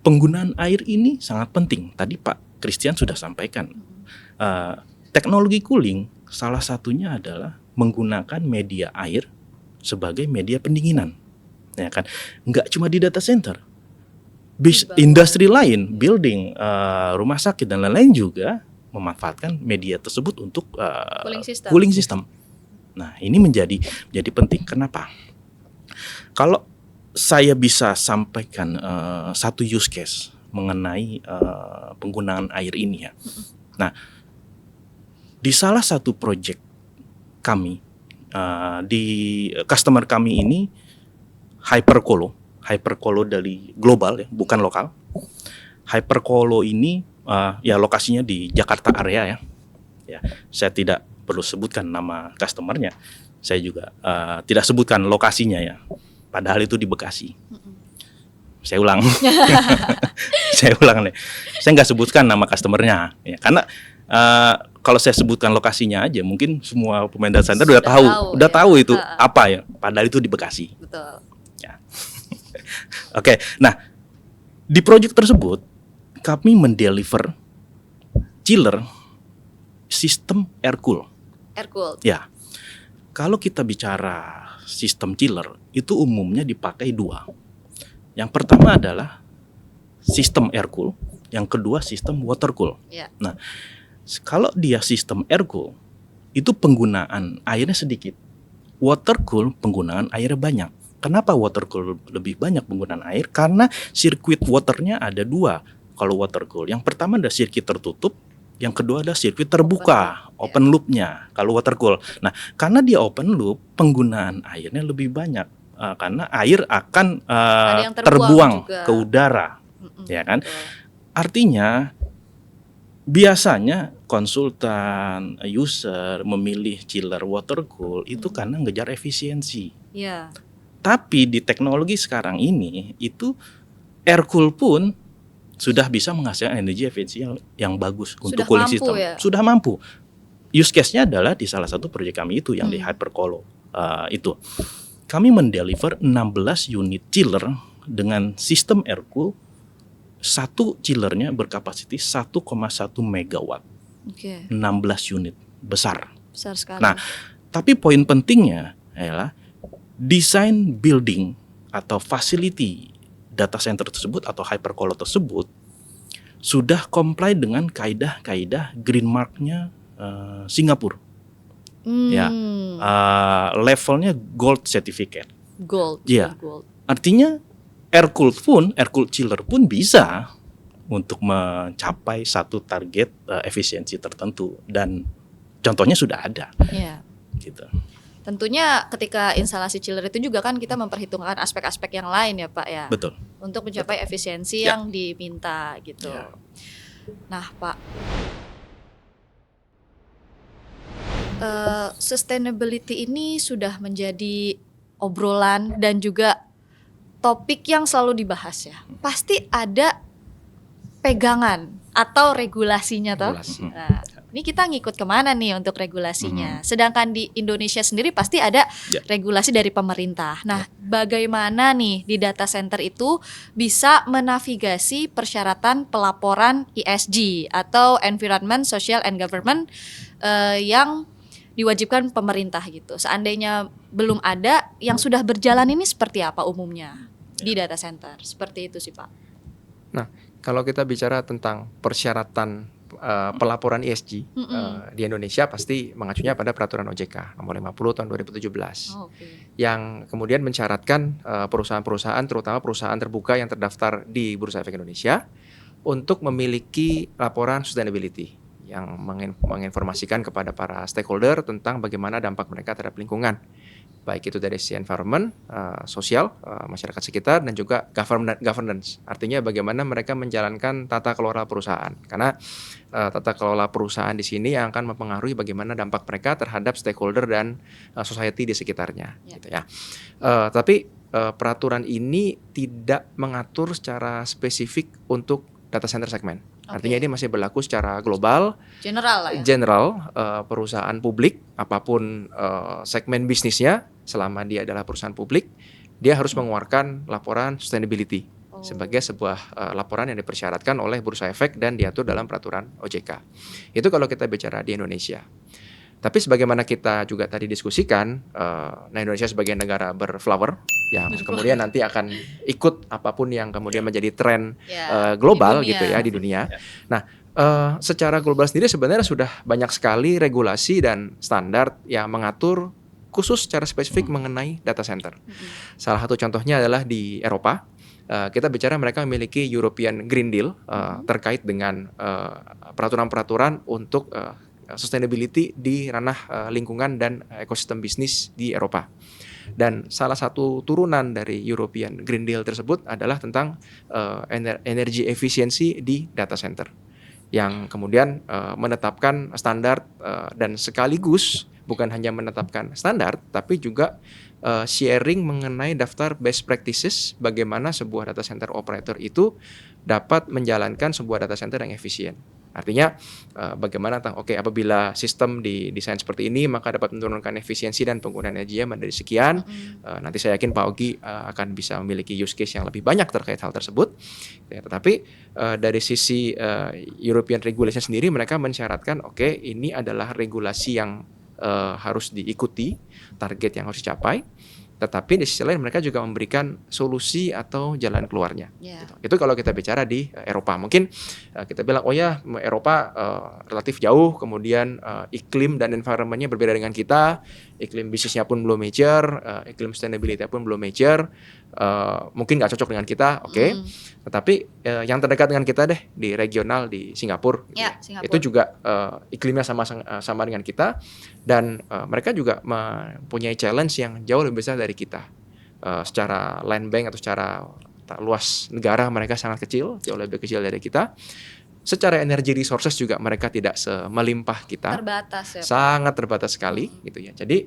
Penggunaan air ini sangat penting. Tadi Pak Christian sudah sampaikan. Teknologi cooling salah satunya adalah menggunakan media air sebagai media pendinginan. Ya kan? Nggak cuma di data center. Industri lain, building, rumah sakit dan lain-lain juga memanfaatkan media tersebut untuk cooling system. Nah, ini menjadi penting. Kenapa? Kalau saya bisa sampaikan satu use case mengenai penggunaan air ini ya. Nah, di salah satu project kami, di customer kami ini Hypercolo dari global ya, bukan lokal. Hypercolo ini ya lokasinya di Jakarta area ya. Ya, saya tidak perlu sebutkan nama customernya. Saya juga tidak sebutkan lokasinya ya. Padahal itu di Bekasi. Saya ulang. Saya ulang nih. Saya nggak sebutkan nama customernya ya, karena kalau saya sebutkan lokasinya aja mungkin semua pemain data center udah tahu itu apa ya. Padahal itu di Bekasi. Betul. Oke, nah di project tersebut kami mendeliver chiller sistem air cool. Ya, kalau kita bicara sistem chiller itu umumnya dipakai dua. Yang pertama adalah sistem air cool, yang kedua sistem water cool. Yeah. Nah, kalau dia sistem air cool itu penggunaan airnya sedikit, water cool penggunaan airnya banyak. Kenapa water cool lebih banyak penggunaan air? Karena sirkuit waternya ada dua. Kalau water cool, yang pertama ada sirkuit tertutup, yang kedua ada sirkuit terbuka, open loopnya. Kalau water cool, nah karena dia open loop, penggunaan airnya lebih banyak karena air akan terbuang ke udara, ya kan? Artinya biasanya konsultan, user memilih chiller water cool itu karena ngejar efisiensi. Yeah. Tapi di teknologi sekarang ini itu air cool pun sudah bisa menghasilkan energi efisiensi yang bagus untuk cooling system. Ya? Sudah mampu. Use case-nya adalah di salah satu proyek kami itu yang di Hypercolo itu. Kami mendeliver 16 unit chiller dengan sistem air cool. Satu chillernya berkapasitas 1,1 megawatt. 16 unit, besar sekali. Nah, tapi poin pentingnya adalah desain building atau facility data center tersebut atau hypercolo tersebut sudah comply dengan kaidah-kaidah green mark-nya Singapura. Ya, levelnya gold certificate. Gold. Ya, gold. Artinya air cooled chiller pun bisa untuk mencapai satu target efisiensi tertentu dan contohnya sudah ada. Yeah. Gitu. Tentunya ketika instalasi chiller itu juga kan kita memperhitungkan aspek-aspek yang lain ya Pak ya. Betul. Untuk mencapai efisiensi yang diminta gitu. Ya. Nah Pak, sustainability ini sudah menjadi obrolan dan juga topik yang selalu dibahas ya. Pasti ada pegangan atau regulasinya toh. Nah, ini kita ngikut kemana nih untuk regulasinya? Sedangkan di Indonesia sendiri pasti ada regulasi dari pemerintah. Nah, bagaimana nih di data center itu bisa menavigasi persyaratan pelaporan ESG atau Environment, Social and Government yang diwajibkan pemerintah gitu. Seandainya belum ada, yang sudah berjalan ini seperti apa umumnya di data center? Seperti itu sih Pak. Nah, kalau kita bicara tentang persyaratan pelaporan ESG di Indonesia pasti mengacunya pada peraturan OJK nomor 50 tahun 2017 yang kemudian mensyaratkan perusahaan-perusahaan terutama perusahaan terbuka yang terdaftar di Bursa Efek Indonesia untuk memiliki laporan sustainability yang menginformasikan kepada para stakeholder tentang bagaimana dampak mereka terhadap lingkungan. baik itu dari sisi environment, sosial, masyarakat sekitar, dan juga governance. Artinya bagaimana mereka menjalankan tata kelola perusahaan. Karena tata kelola perusahaan di sini yang akan mempengaruhi bagaimana dampak mereka terhadap stakeholder dan society di sekitarnya. Ya. Gitu ya. Tapi peraturan ini tidak mengatur secara spesifik untuk data center segmen. Artinya ini masih berlaku secara global, General lah ya. general, perusahaan publik, apapun segmen bisnisnya, selama dia adalah perusahaan publik, dia harus mengeluarkan laporan sustainability sebagai sebuah laporan yang dipersyaratkan oleh Bursa Efek dan diatur dalam peraturan OJK. Itu kalau kita bicara di Indonesia. Tapi sebagaimana kita juga tadi diskusikan, Indonesia sebagai negara berflower yang kemudian nanti akan ikut apapun yang kemudian menjadi tren global di dunia. gitu ya di dunia. Nah, secara global sendiri sebenarnya sudah banyak sekali regulasi dan standar yang mengatur khusus secara spesifik mengenai data center. Salah satu contohnya adalah di Eropa. Kita bicara mereka memiliki European Green Deal terkait dengan peraturan-peraturan untuk sustainability di ranah lingkungan dan ekosistem bisnis di Eropa. Dan salah satu turunan dari European Green Deal tersebut adalah tentang energi efisiensi di data center, yang kemudian menetapkan standar dan sekaligus bukan hanya menetapkan standar, tapi juga sharing mengenai daftar best practices bagaimana sebuah data center operator itu dapat menjalankan sebuah data center yang efisien. Artinya bagaimana apabila sistem didesain seperti ini maka dapat menurunkan efisiensi dan penggunaan energinya menjadi sekian. Nanti saya yakin Pak Ogi akan bisa memiliki use case yang lebih banyak terkait hal tersebut. Ya, tetapi dari sisi European regulation sendiri mereka mensyaratkan ini adalah regulasi yang harus diikuti, target yang harus dicapai. Tetapi di sisi lain mereka juga memberikan solusi atau jalan keluarnya. Gitu. Itu kalau kita bicara di Eropa. Mungkin kita bilang, Eropa relatif jauh, kemudian iklim dan environment-nya berbeda dengan kita, iklim bisnisnya pun belum mature, iklim sustainability pun belum mature, mungkin nggak cocok dengan kita, Tetapi yang terdekat dengan kita deh di regional di Singapura, Singapura. Itu juga iklimnya sama dengan kita, dan mereka juga mempunyai challenge yang jauh lebih besar dari kita. Secara land bank atau secara luas negara mereka sangat kecil, jauh lebih kecil dari kita. Secara energy resources juga mereka tidak semelimpah kita, Terbatas ya, Pak. sangat terbatas sekali gitu ya. Jadi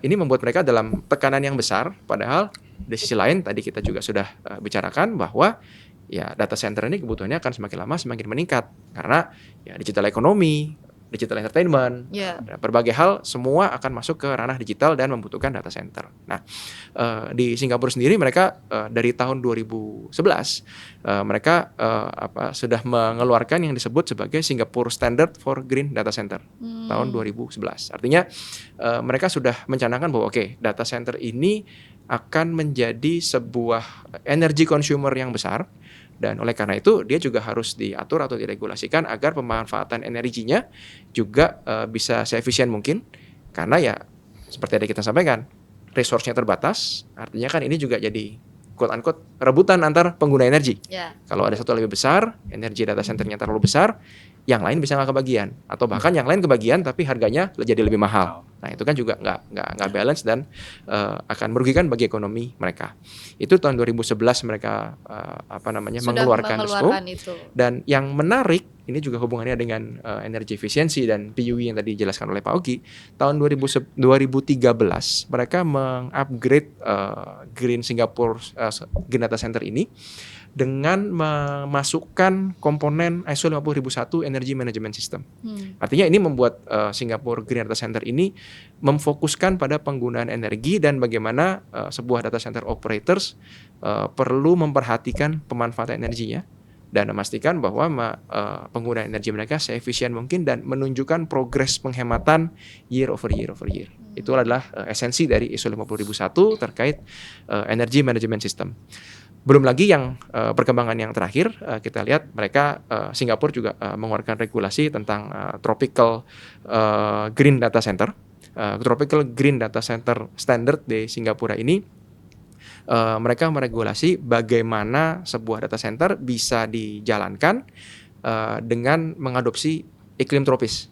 ini membuat mereka dalam tekanan yang besar. Padahal di sisi lain tadi kita juga sudah bicarakan bahwa ya data center ini kebutuhannya akan semakin lama semakin meningkat karena ya digital ekonomi, digital entertainment, berbagai hal semua akan masuk ke ranah digital dan membutuhkan data center. Nah, di Singapura sendiri mereka dari tahun 2011 mereka sudah mengeluarkan yang disebut sebagai Singapore Standard for Green Data Center tahun 2011. Artinya mereka sudah mencanangkan bahwa data center ini akan menjadi sebuah energy consumer yang besar. Dan oleh karena itu dia juga harus diatur atau diregulasikan agar pemanfaatan energinya juga bisa seefisien mungkin. Karena ya seperti yang kita sampaikan, resource-nya terbatas, artinya kan ini juga jadi quote-unquote rebutan antar pengguna energi. Kalau ada satu lebih besar, energi data center-nya terlalu besar, yang lain bisa nggak kebagian. Atau bahkan yang lain kebagian tapi harganya jadi lebih mahal. Nah itu kan juga nggak balance dan akan merugikan bagi ekonomi mereka. Itu tahun 2011 mereka mengeluarkan itu. Dan yang menarik ini juga hubungannya dengan energi efisiensi dan PUE yang tadi dijelaskan oleh Pak Ogi. Tahun 2013 mereka mengupgrade Green Singapore Green Data Center ini dengan memasukkan komponen ISO 50001 Energy Management System. Artinya ini membuat Singapore Green Data Center ini memfokuskan pada penggunaan energi dan bagaimana sebuah data center operators perlu memperhatikan pemanfaatan energinya dan memastikan bahwa penggunaan energi mereka seefisien mungkin dan menunjukkan progres penghematan year over year. Itu adalah esensi dari ISO 50001 terkait Energy Management System. Belum lagi yang perkembangan yang terakhir, kita lihat mereka Singapura juga mengeluarkan regulasi tentang Tropical Green Data Center. Tropical Green Data Center Standard di Singapura ini mereka meregulasi bagaimana sebuah data center bisa dijalankan dengan mengadopsi iklim tropis.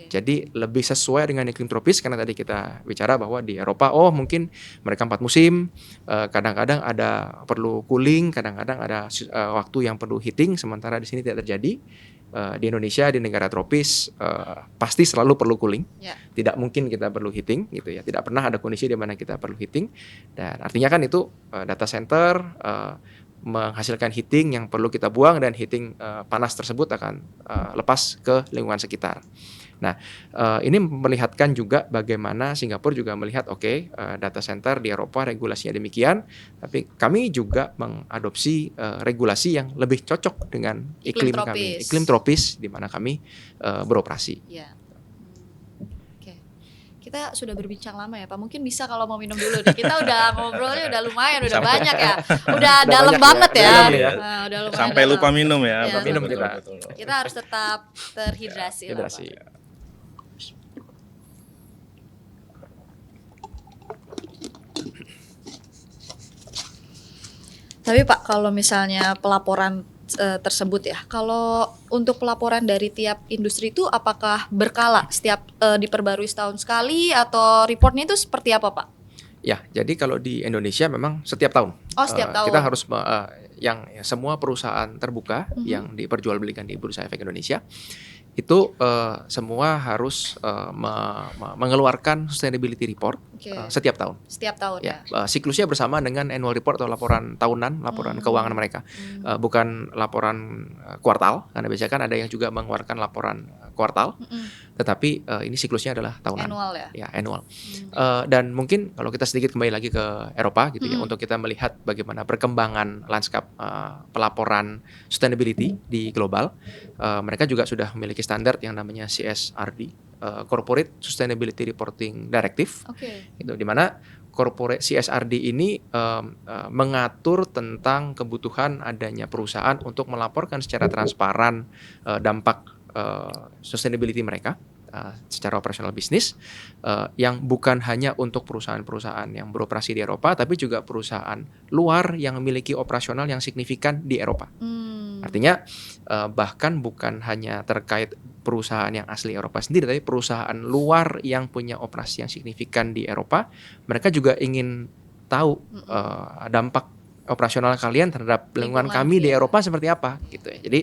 Jadi lebih sesuai dengan iklim tropis, karena tadi kita bicara bahwa di Eropa mungkin mereka 4 musim, kadang-kadang ada perlu cooling, kadang-kadang ada waktu yang perlu heating, sementara di sini tidak terjadi. Di Indonesia, di negara tropis, pasti selalu perlu cooling. Tidak mungkin kita perlu heating gitu ya. Tidak pernah ada kondisi di mana kita perlu heating. Dan artinya kan itu data center menghasilkan heating yang perlu kita buang, dan heating panas tersebut akan lepas ke lingkungan sekitar. Nah, ini memperlihatkan juga bagaimana Singapura juga melihat data center di Eropa regulasinya demikian, tapi kami juga mengadopsi regulasi yang lebih cocok dengan iklim kami, iklim tropis di mana kami beroperasi. Ya. Kita sudah berbincang lama ya Pak. Mungkin bisa kalau mau minum dulu nih. Kita udah ngobrolnya udah lumayan, udah banyak ya. Udah dalam banget ya. Udah lumayan. Sampai lupa minum ya. Minum kita. Kita harus tetap terhidrasi lah, Pak. Tapi Pak, kalau misalnya pelaporan tersebut ya, kalau untuk pelaporan dari tiap industri itu apakah berkala, setiap diperbarui setahun sekali, atau reportnya itu seperti apa Pak? Ya, jadi kalau di Indonesia memang setiap tahun. Setiap tahun. Kita harus semua perusahaan terbuka yang diperjualbelikan di Bursa Efek Indonesia itu semua harus mengeluarkan sustainability report setiap tahun. Setiap tahun ya. Siklusnya bersama dengan annual report atau laporan tahunan, laporan keuangan mereka. Bukan laporan kuartal, karena biasanya kan ada yang juga mengeluarkan laporan kuartal. Tetapi ini siklusnya adalah tahunan. Annual ya. Ya, annual. Dan mungkin kalau kita sedikit kembali lagi ke Eropa gitu ya, untuk kita melihat bagaimana perkembangan lanskap pelaporan sustainability di global. Mereka juga sudah memiliki standar yang namanya CSRD, Corporate Sustainability Reporting Directive. Itu di mana corporate CSRD ini mengatur tentang kebutuhan adanya perusahaan untuk melaporkan secara transparan dampak sustainability mereka secara operasional bisnis, yang bukan hanya untuk perusahaan-perusahaan yang beroperasi di Eropa, tapi juga perusahaan luar yang memiliki operasional yang signifikan di Eropa. Artinya bahkan bukan hanya terkait perusahaan yang asli Eropa sendiri, tapi perusahaan luar yang punya operasi yang signifikan di Eropa, mereka juga ingin tahu dampak operasional kalian terhadap lingkungan kami di Eropa seperti apa gitu ya. Jadi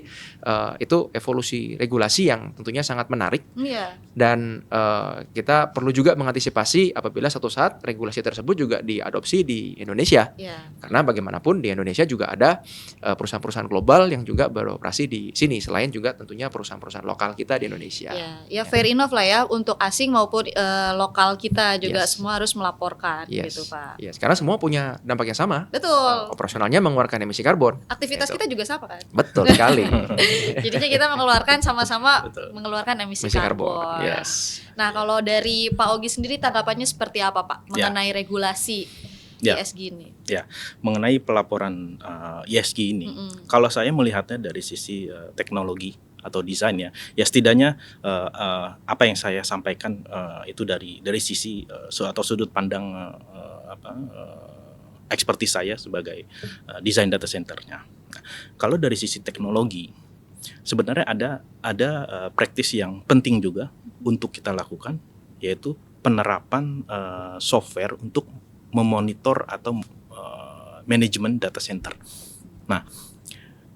itu evolusi regulasi yang tentunya sangat menarik. Dan kita perlu juga mengantisipasi apabila suatu saat regulasi tersebut juga diadopsi di Indonesia. Karena bagaimanapun di Indonesia juga ada perusahaan-perusahaan global yang juga beroperasi di sini, selain juga tentunya perusahaan-perusahaan lokal kita di Indonesia. Ya fair enough lah ya, untuk asing maupun lokal kita juga semua harus melaporkan gitu Pak. Karena semua punya dampak yang sama. Betul. Operasionalnya mengeluarkan emisi karbon. Aktivitas kita juga sama kan? Betul sekali. Jadinya kita mengeluarkan sama-sama mengeluarkan emisi karbon. Nah, kalau dari Pak Ogi sendiri tanggapannya seperti apa Pak mengenai regulasi ESG ini? Mengenai pelaporan ESG ini, kalau saya melihatnya dari sisi teknologi atau desain ya setidaknya apa yang saya sampaikan itu dari sisi atau sudut pandang ekspertis saya sebagai desain data centernya. Nah, kalau dari sisi teknologi, sebenarnya ada praktis yang penting juga untuk kita lakukan, yaitu penerapan software untuk memonitor atau manajemen data center. Nah,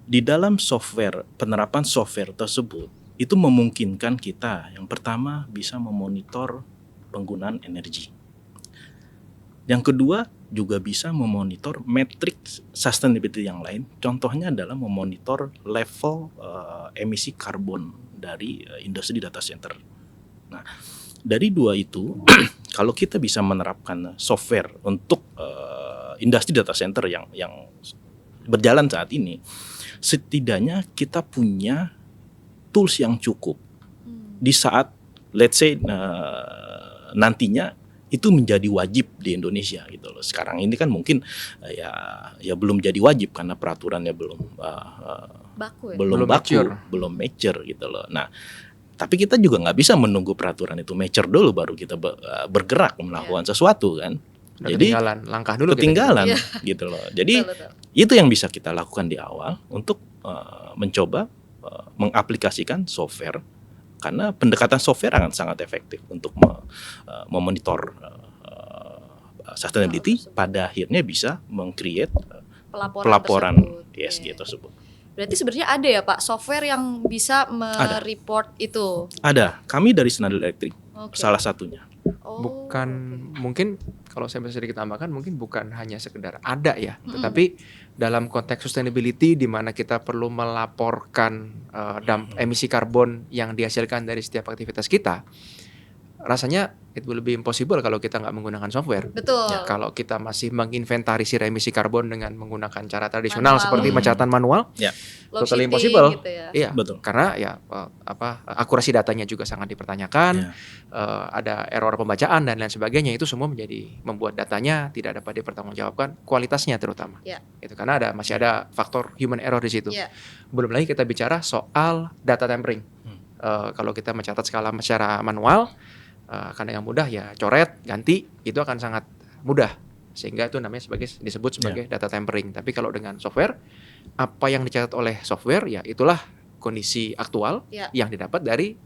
di dalam penerapan software tersebut itu memungkinkan kita yang pertama bisa memonitor penggunaan energi. Yang kedua juga bisa memonitor metrik sustainability yang lain. Contohnya adalah memonitor level emisi karbon dari industri data center. Nah, dari dua itu, kalau kita bisa menerapkan software untuk industri data center yang berjalan saat ini, setidaknya kita punya tools yang cukup di saat let's say nantinya itu menjadi wajib di Indonesia gitu loh. Sekarang ini kan mungkin ya belum jadi wajib karena peraturannya belum belum mature gitu loh. Nah, tapi kita juga nggak bisa menunggu peraturan itu mature dulu baru kita bergerak melakukan sesuatu kan. Jadi langkah dulu ketinggalan gitu loh. Jadi itu yang bisa kita lakukan di awal untuk mencoba mengaplikasikan software karena pendekatan software akan sangat efektif untuk memonitor sustainability, pada akhirnya bisa meng-create pelaporan tersebut. ESG Oke. tersebut. Berarti sebenarnya ada ya Pak software yang bisa me-report itu. Ada, kami dari Schneider Electric Oke. salah satunya. Oh, Bukan oke. mungkin kalau saya bisa sedikit tambahkan, mungkin bukan hanya sekedar ada ya, tetapi dalam konteks sustainability di mana kita perlu melaporkan emisi karbon yang dihasilkan dari setiap aktivitas kita, rasanya it will be impossible kalau kita nggak menggunakan software. Betul. Ya, Kalau kita masih menginventarisir emisi karbon dengan menggunakan cara tradisional Manual. seperti pencatatan manual, Ya, Load totally sheeting impossible. gitu ya. Iya, betul. karena ya akurasi datanya juga sangat dipertanyakan, Ya. ada error pembacaan dan lain sebagainya, itu semua membuat datanya tidak dapat dipertanggungjawabkan, kualitasnya terutama. Ya. Itu karena masih ada faktor human error di situ. Ya. Belum lagi kita bicara soal data tampering. Kalau kita mencatat skala secara manual, akan dengan mudah ya coret, ganti, itu akan sangat mudah. Sehingga itu namanya disebut sebagai data tampering. Tapi kalau dengan software, apa yang dicatat oleh software ya itulah kondisi aktual yang didapat dari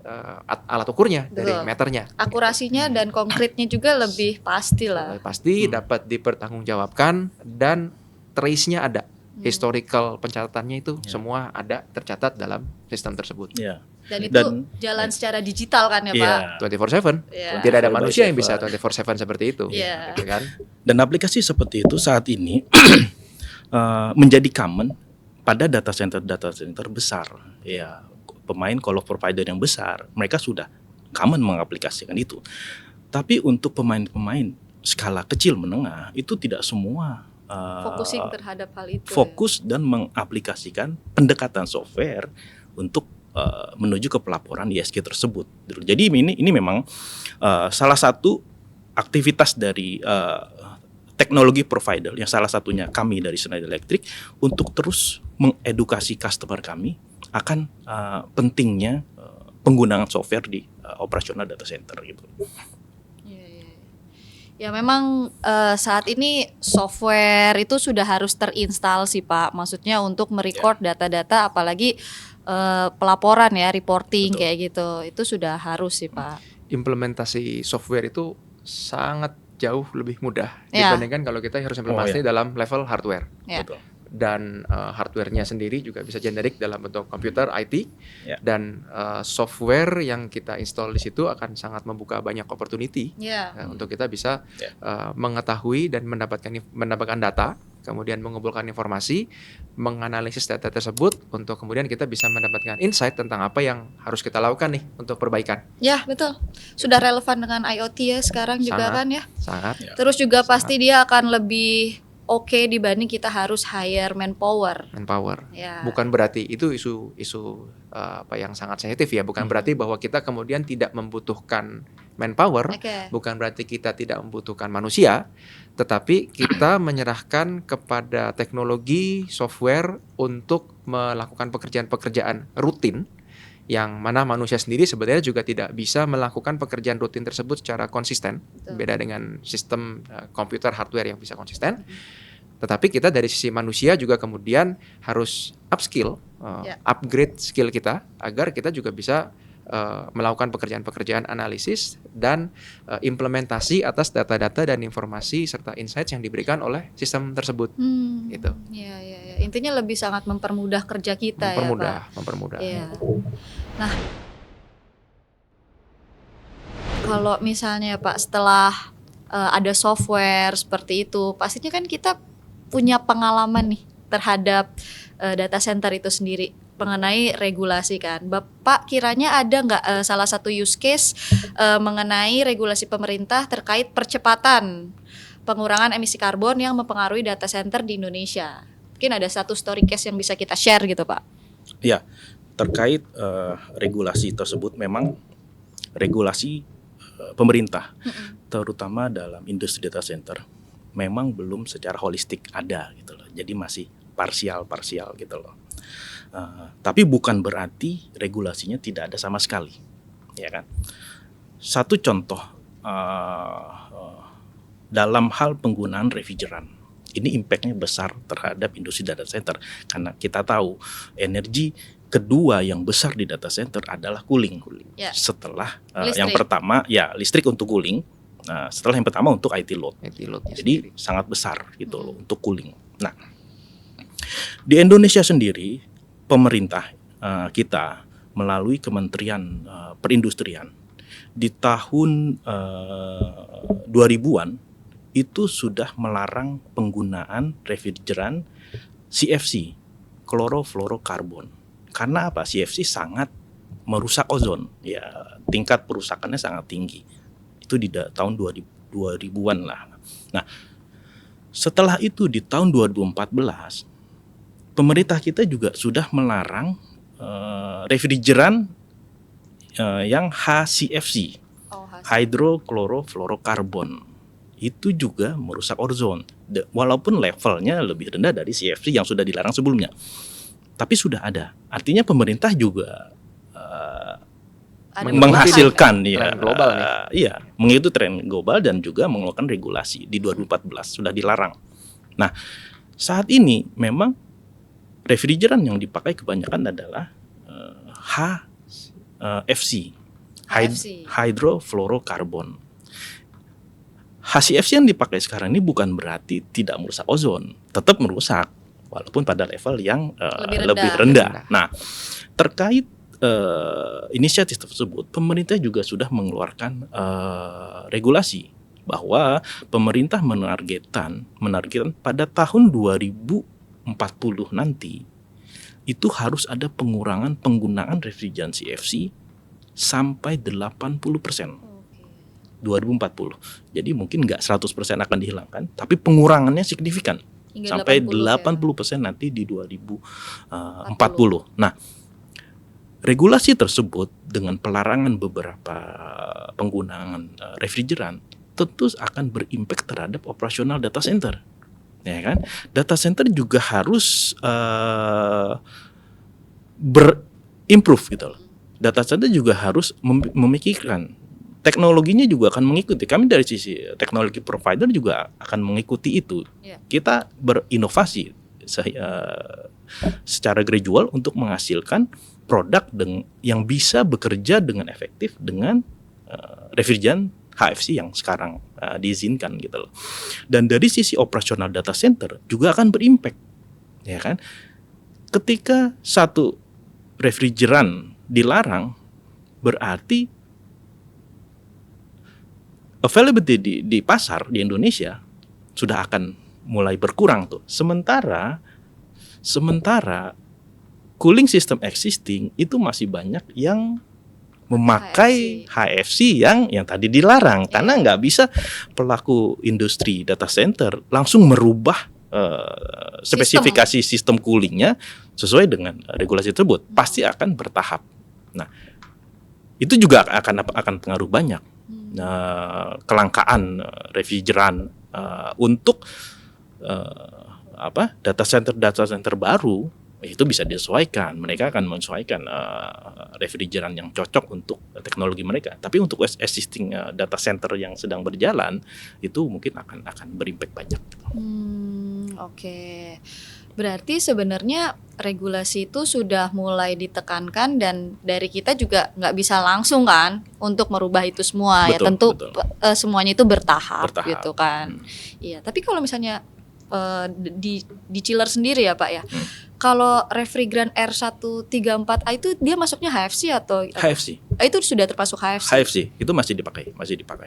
alat ukurnya, Betul. dari meternya. Akurasinya dan konkretnya juga lebih pasti lah. Pasti dapat dipertanggungjawabkan dan trace-nya ada. Historical pencatatannya itu semua ada tercatat dalam sistem tersebut. Ya. Dan itu jalan secara digital kan ya Pak? 24/7. Iya. Tidak ada 24/7. manusia yang bisa 24/7 seperti itu. Iya. Gitu kan? Dan aplikasi seperti itu saat ini menjadi common pada data center besar. Ya, pemain colo provider yang besar, mereka sudah common mengaplikasikan itu. Tapi untuk pemain-pemain skala kecil menengah itu tidak semua Focusing terhadap hal itu. fokus dan mengaplikasikan pendekatan software untuk menuju ke pelaporan ESG tersebut. Jadi ini memang salah satu aktivitas dari teknologi provider yang salah satunya kami dari Schneider Electric untuk terus mengedukasi customer kami akan pentingnya penggunaan software di operasional data center gitu. Ya memang saat ini software itu sudah harus terinstall sih Pak. Maksudnya untuk merecord data-data, apalagi pelaporan ya, reporting. Betul. Kayak gitu. Itu sudah harus sih Pak. Implementasi software itu sangat jauh lebih mudah Ya. dibandingkan kalau kita harus implementasi dalam level hardware. Ya. Betul. Dan hardware-nya sendiri juga bisa generik dalam bentuk komputer IT, dan software yang kita install di situ akan sangat membuka banyak opportunity untuk kita bisa mengetahui dan mendapatkan data, kemudian mengumpulkan informasi, menganalisis data tersebut untuk kemudian kita bisa mendapatkan insight tentang apa yang harus kita lakukan nih untuk perbaikan. Ya betul. Sudah relevan dengan IoT ya sekarang juga kan ya. Sangat. Terus juga pasti dia akan lebih oke dibanding kita harus hire manpower. Ya. Bukan berarti itu isu yang sangat sensitif ya. Bukan berarti bahwa kita kemudian tidak membutuhkan manpower. Bukan berarti kita tidak membutuhkan manusia. Tetapi kita menyerahkan kepada teknologi software untuk melakukan pekerjaan-pekerjaan rutin, yang mana manusia sendiri sebenarnya juga tidak bisa melakukan pekerjaan rutin tersebut secara konsisten. Beda dengan sistem komputer hardware yang bisa konsisten. Tetapi kita dari sisi manusia juga kemudian harus upskill, upgrade skill kita agar kita juga bisa melakukan pekerjaan-pekerjaan analisis dan implementasi atas data-data dan informasi serta insights yang diberikan oleh sistem tersebut. Gitu. Ya. Intinya lebih sangat mempermudah kerja kita Mempermudah. Ya. Nah, kalau misalnya Pak setelah ada software seperti itu, pastinya kan kita punya pengalaman nih terhadap data center itu sendiri mengenai regulasi kan. Bapak kiranya ada nggak salah satu use case mengenai regulasi pemerintah terkait percepatan pengurangan emisi karbon yang mempengaruhi data center di Indonesia? Mungkin ada satu story case yang bisa kita share gitu Pak. Ya, terkait regulasi tersebut memang regulasi pemerintah, terutama dalam industri data center, memang belum secara holistik ada gitu loh. Jadi masih parsial gitu loh. Tapi bukan berarti regulasinya tidak ada sama sekali, ya kan? Satu contoh dalam hal penggunaan refrigeran, ini impactnya besar terhadap industri data center karena kita tahu energi kedua yang besar di data center adalah cooling. Ya. Setelah Listrik. yang pertama ya listrik untuk cooling. Setelah yang pertama untuk IT load. IT load-nya Jadi sendiri. sangat besar gitu loh untuk cooling. Nah, di Indonesia sendiri pemerintah kita melalui Kementerian Perindustrian di tahun 2000-an itu sudah melarang penggunaan refrigeran CFC, klorofluorokarbon. Karena apa? CFC sangat merusak ozon. Ya, tingkat perusakannya sangat tinggi. Itu di tahun 2000-an lah. Nah, setelah itu di tahun 2014 pemerintah kita juga sudah melarang refrigeran yang HCFC, Oh, hasil. hydroklorofluorokarbon. Itu juga merusak ozon. Walaupun levelnya lebih rendah dari CFC yang sudah dilarang sebelumnya. Tapi sudah ada. Artinya pemerintah juga Ada menghasilkan ya, tren global nih. iya, mengikuti tren global dan juga mengeluarkan regulasi di 2014 sudah dilarang. Nah, saat ini memang refrigeran yang dipakai kebanyakan adalah HFC, HFC. hydrofluorokarbon. HCFC yang dipakai sekarang ini bukan berarti tidak merusak ozon, tetap merusak walaupun pada level yang Lebih rendah. lebih rendah. Nah, terkait inisiatif tersebut, pemerintah juga sudah mengeluarkan regulasi bahwa pemerintah menargetkan pada tahun 2040 nanti itu harus ada pengurangan penggunaan refrigeran CFC sampai 80%. 2040. Jadi mungkin nggak 100% akan dihilangkan, tapi pengurangannya signifikan. Hingga Sampai 80 80% nanti di 2040. Nah, regulasi tersebut dengan pelarangan beberapa penggunaan refrigeran tentu akan berimpak terhadap operasional data center. Ya kan? Data center juga harus berimprove gitu loh. Data center juga harus memikirkan teknologinya juga akan mengikuti. Kami dari sisi teknologi provider juga akan mengikuti itu. Ya. Kita berinovasi secara gradual untuk menghasilkan produk yang bisa bekerja dengan efektif dengan refrigeran HFC yang sekarang diizinkan gitu loh. Dan dari sisi operasional data center juga akan berimpact, ya kan? Ketika satu refrigeran dilarang, berarti availability di pasar di Indonesia sudah akan mulai berkurang tuh. Sementara cooling system existing itu masih banyak yang memakai HFC yang tadi dilarang karena nggak bisa pelaku industri data center langsung merubah spesifikasi sistem coolingnya sesuai dengan regulasi tersebut. Pasti akan bertahap. Nah, itu juga akan pengaruh banyak. Kelangkaan refrigeran untuk data center baru itu bisa disesuaikan. Mereka akan menyesuaikan refrigeran yang cocok untuk teknologi mereka. Tapi untuk existing data center yang sedang berjalan itu mungkin akan berimpact banyak. Oke. Berarti sebenarnya regulasi itu sudah mulai ditekankan dan dari kita juga nggak bisa langsung kan untuk merubah itu semua. Betul, ya tentu betul. Semuanya itu bertahap gitu Hmm. kan. Iya. Tapi kalau misalnya di chiller sendiri ya Pak ya. Kalau refrigeran R134A itu dia masuknya HFC atau HFC. Itu sudah termasuk HFC. HFC itu masih dipakai.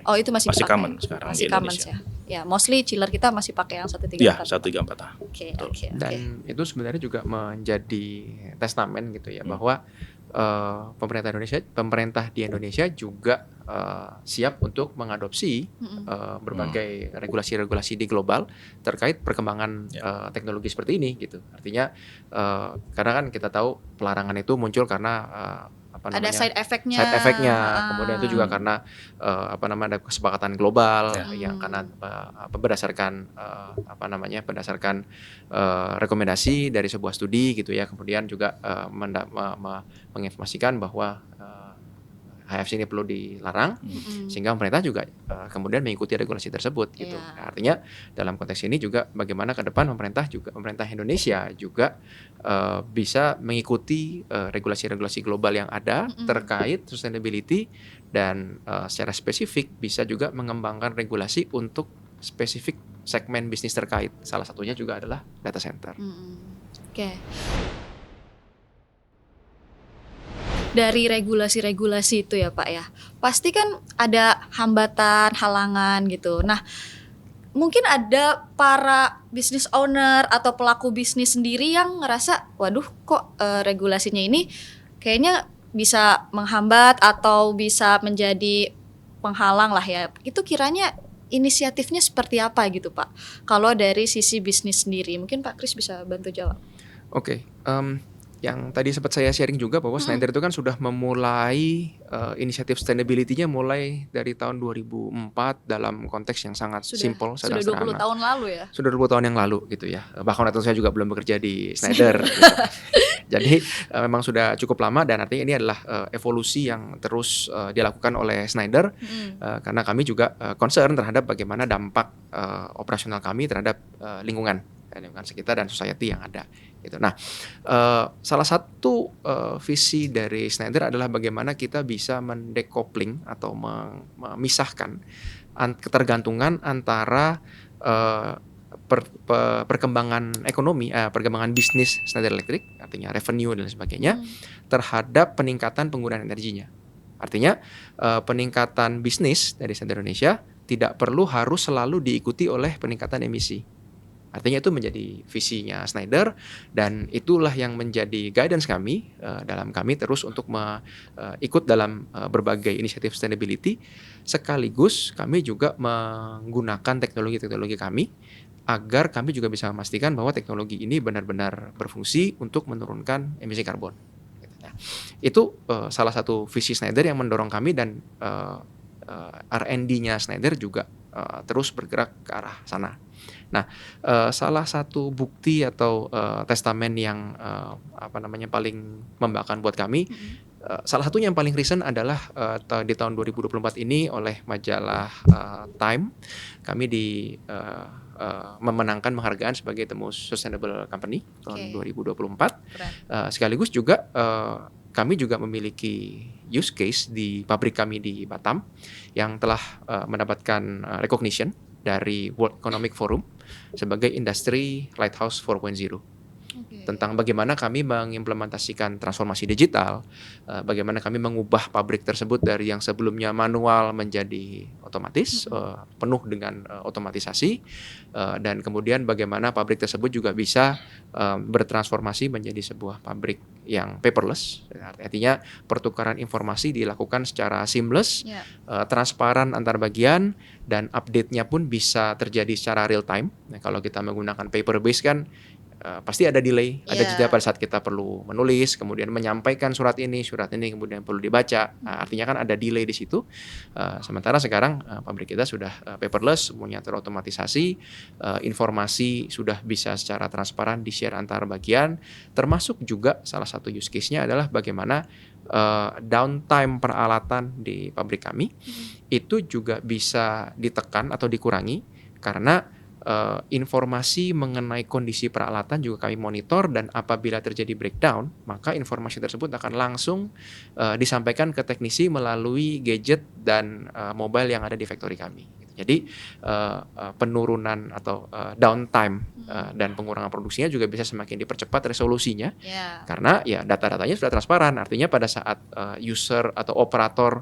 Oh, itu masih dipakai. common sekarang Masih di common Indonesia. ya. Ya, mostly chiller kita masih pakai yang 134. Iya, 134A. Oke, Betul. oke. Dan itu sebenarnya juga menjadi testament gitu ya bahwa pemerintah di Indonesia juga siap untuk mengadopsi berbagai regulasi-regulasi di global terkait perkembangan teknologi seperti ini gitu. Artinya karena kan kita tahu pelarangan itu muncul karena Ada side effect-nya. Kemudian itu juga karena ada kesepakatan global yang karena berdasarkan berdasarkan rekomendasi dari sebuah studi gitu ya. Kemudian juga menginformasikan bahwa HFC ini perlu dilarang, Mm-mm. sehingga pemerintah juga kemudian mengikuti regulasi tersebut gitu. Iya. Nah, artinya dalam konteks ini juga bagaimana ke depan pemerintah Indonesia juga bisa mengikuti regulasi-regulasi global yang ada terkait sustainability dan secara spesifik bisa juga mengembangkan regulasi untuk spesifik segmen bisnis terkait. Salah satunya juga adalah data center. Oke. Dari regulasi-regulasi itu ya Pak ya, pasti kan ada hambatan, halangan gitu. Nah, mungkin ada para business owner atau pelaku bisnis sendiri yang ngerasa, waduh kok regulasinya ini kayaknya bisa menghambat atau bisa menjadi penghalang lah ya. Itu kiranya inisiatifnya seperti apa gitu Pak? Kalau dari sisi bisnis sendiri, mungkin Pak Kris bisa bantu jawab. Oke, yang tadi sempat saya sharing juga bahwa Schneider itu kan sudah memulai inisiatif sustainability-nya mulai dari tahun 2004 dalam konteks yang sangat simple, Sudah 20 sederhana. tahun lalu ya? Sudah 20 tahun yang lalu gitu ya. Bahkan waktu saya juga belum bekerja di Schneider. Gitu. Jadi memang sudah cukup lama dan artinya ini adalah evolusi yang terus dilakukan oleh Schneider karena kami juga concern terhadap bagaimana dampak operasional kami terhadap lingkungan sekitar dan society yang ada. Gitu. Nah, salah satu visi dari Schneider adalah bagaimana kita bisa mendecoupling atau memisahkan ketergantungan antara perkembangan ekonomi, perkembangan bisnis Schneider Electric, artinya revenue dan sebagainya, terhadap peningkatan penggunaan energinya. Artinya peningkatan bisnis dari Schneider Indonesia tidak perlu harus selalu diikuti oleh peningkatan emisi. Artinya itu menjadi visinya Schneider dan itulah yang menjadi guidance kami dalam kami terus untuk ikut dalam berbagai inisiatif sustainability, sekaligus kami juga menggunakan teknologi-teknologi kami agar kami juga bisa memastikan bahwa teknologi ini benar-benar berfungsi untuk menurunkan emisi karbon. Itu salah satu visi Schneider yang mendorong kami dan R&D-nya Schneider juga terus bergerak ke arah sana. Nah, salah satu bukti atau testamen yang paling membanggakan buat kami, salah satunya yang paling recent adalah di tahun 2024 ini oleh majalah Time, kami memenangkan penghargaan sebagai The Most Sustainable Company tahun 2024. Sekaligus juga kami juga memiliki use case di pabrik kami di Batam yang telah mendapatkan recognition dari World Economic Forum sebagai Industry Lighthouse 4.0. Tentang bagaimana kami mengimplementasikan transformasi digital, bagaimana kami mengubah pabrik tersebut dari yang sebelumnya manual menjadi otomatis, penuh dengan otomatisasi, dan kemudian bagaimana pabrik tersebut juga bisa bertransformasi menjadi sebuah pabrik yang paperless, artinya pertukaran informasi dilakukan secara seamless, transparan antar bagian, dan update-nya pun bisa terjadi secara real time. Nah, kalau kita menggunakan paper base kan pasti ada delay, ada jeda pada saat kita perlu menulis, kemudian menyampaikan surat ini kemudian perlu dibaca. Artinya kan ada delay di situ. Sementara sekarang pabrik kita sudah paperless, semuanya terotomatisasi, informasi sudah bisa secara transparan di-share antar bagian, termasuk juga salah satu use case-nya adalah bagaimana downtime peralatan di pabrik kami itu juga bisa ditekan atau dikurangi karena informasi mengenai kondisi peralatan juga kami monitor dan apabila terjadi breakdown maka informasi tersebut akan langsung disampaikan ke teknisi melalui gadget dan mobile yang ada di factory kami. Jadi penurunan atau downtime dan pengurangan produksinya juga bisa semakin dipercepat resolusinya karena ya data-datanya sudah transparan. Artinya pada saat user atau operator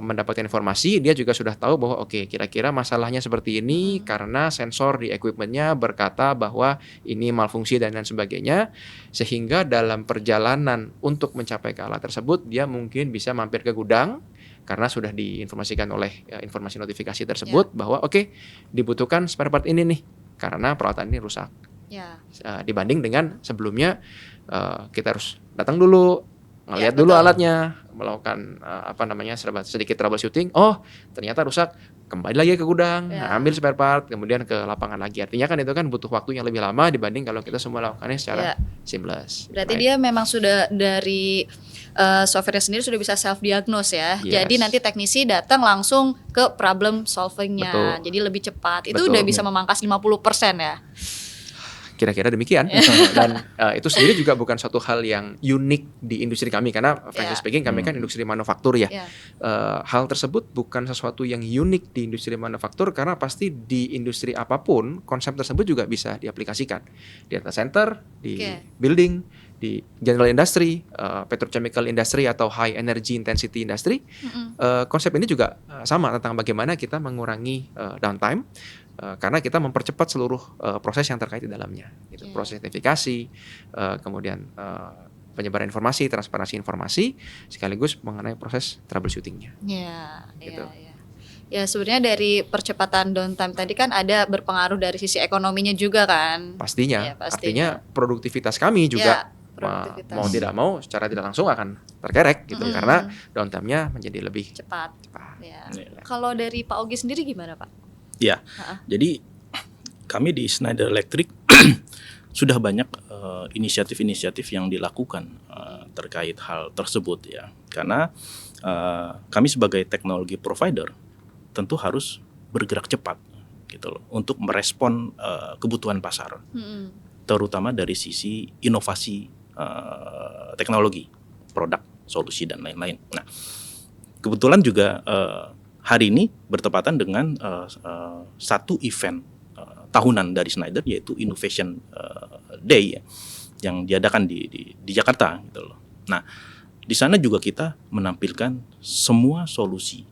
mendapatkan informasi, dia juga sudah tahu bahwa oke, kira-kira masalahnya seperti ini karena sensor di equipment-nya berkata bahwa ini malfungsi dan lain sebagainya, sehingga dalam perjalanan untuk mencapai ke alat tersebut dia mungkin bisa mampir ke gudang karena sudah diinformasikan oleh informasi notifikasi tersebut bahwa oke, dibutuhkan spare part ini nih karena peralatan ini rusak. Dibanding dengan sebelumnya kita harus datang dulu, ngelihat dulu alatnya, melakukan sedikit troubleshooting, oh ternyata rusak, kembali lagi ke gudang, ambil spare part, kemudian ke lapangan lagi. Artinya kan itu kan butuh waktu yang lebih lama dibanding kalau kita semua lakukannya secara seamless. Berarti dia memang sudah dari software sendiri sudah bisa self diagnose ya. Yes. Jadi nanti teknisi datang langsung ke problem solvingnya. Betul. Jadi lebih cepat. Itu Betul. udah bisa memangkas 50% ya. Kira-kira demikian. Dan itu sendiri juga bukan suatu hal yang unik di industri kami, karena frankly speaking kami kan industri manufaktur ya. Hal tersebut bukan sesuatu yang unik di industri manufaktur, karena pasti di industri apapun konsep tersebut juga bisa diaplikasikan. Di data center, di building, di general industry, petrochemical industry atau high energy intensity industry. Konsep ini juga sama tentang bagaimana kita mengurangi downtime, karena kita mempercepat seluruh proses yang terkait di dalamnya, gitu. Proses identifikasi, kemudian penyebaran informasi, transparansi informasi, sekaligus mengenai proses troubleshootingnya. Gitu. Ya sebenarnya dari percepatan downtime tadi kan ada berpengaruh dari sisi ekonominya juga kan. Pastinya. Artinya produktivitas kami juga mau tidak mau secara tidak langsung akan terkerek gitu, karena downtime-nya menjadi lebih cepat. Kalau dari Pak Ogi sendiri gimana Pak? Ya, jadi kami di Schneider Electric sudah banyak inisiatif-inisiatif yang dilakukan terkait hal tersebut ya. Karena kami sebagai teknologi provider tentu harus bergerak cepat gitu loh untuk merespon kebutuhan pasar, terutama dari sisi inovasi teknologi, produk, solusi dan lain-lain. Nah, kebetulan juga hari ini bertepatan dengan satu event tahunan dari Schneider, yaitu Innovation Day ya, yang diadakan di Jakarta gitu loh. Nah, di sana juga kita menampilkan semua solusi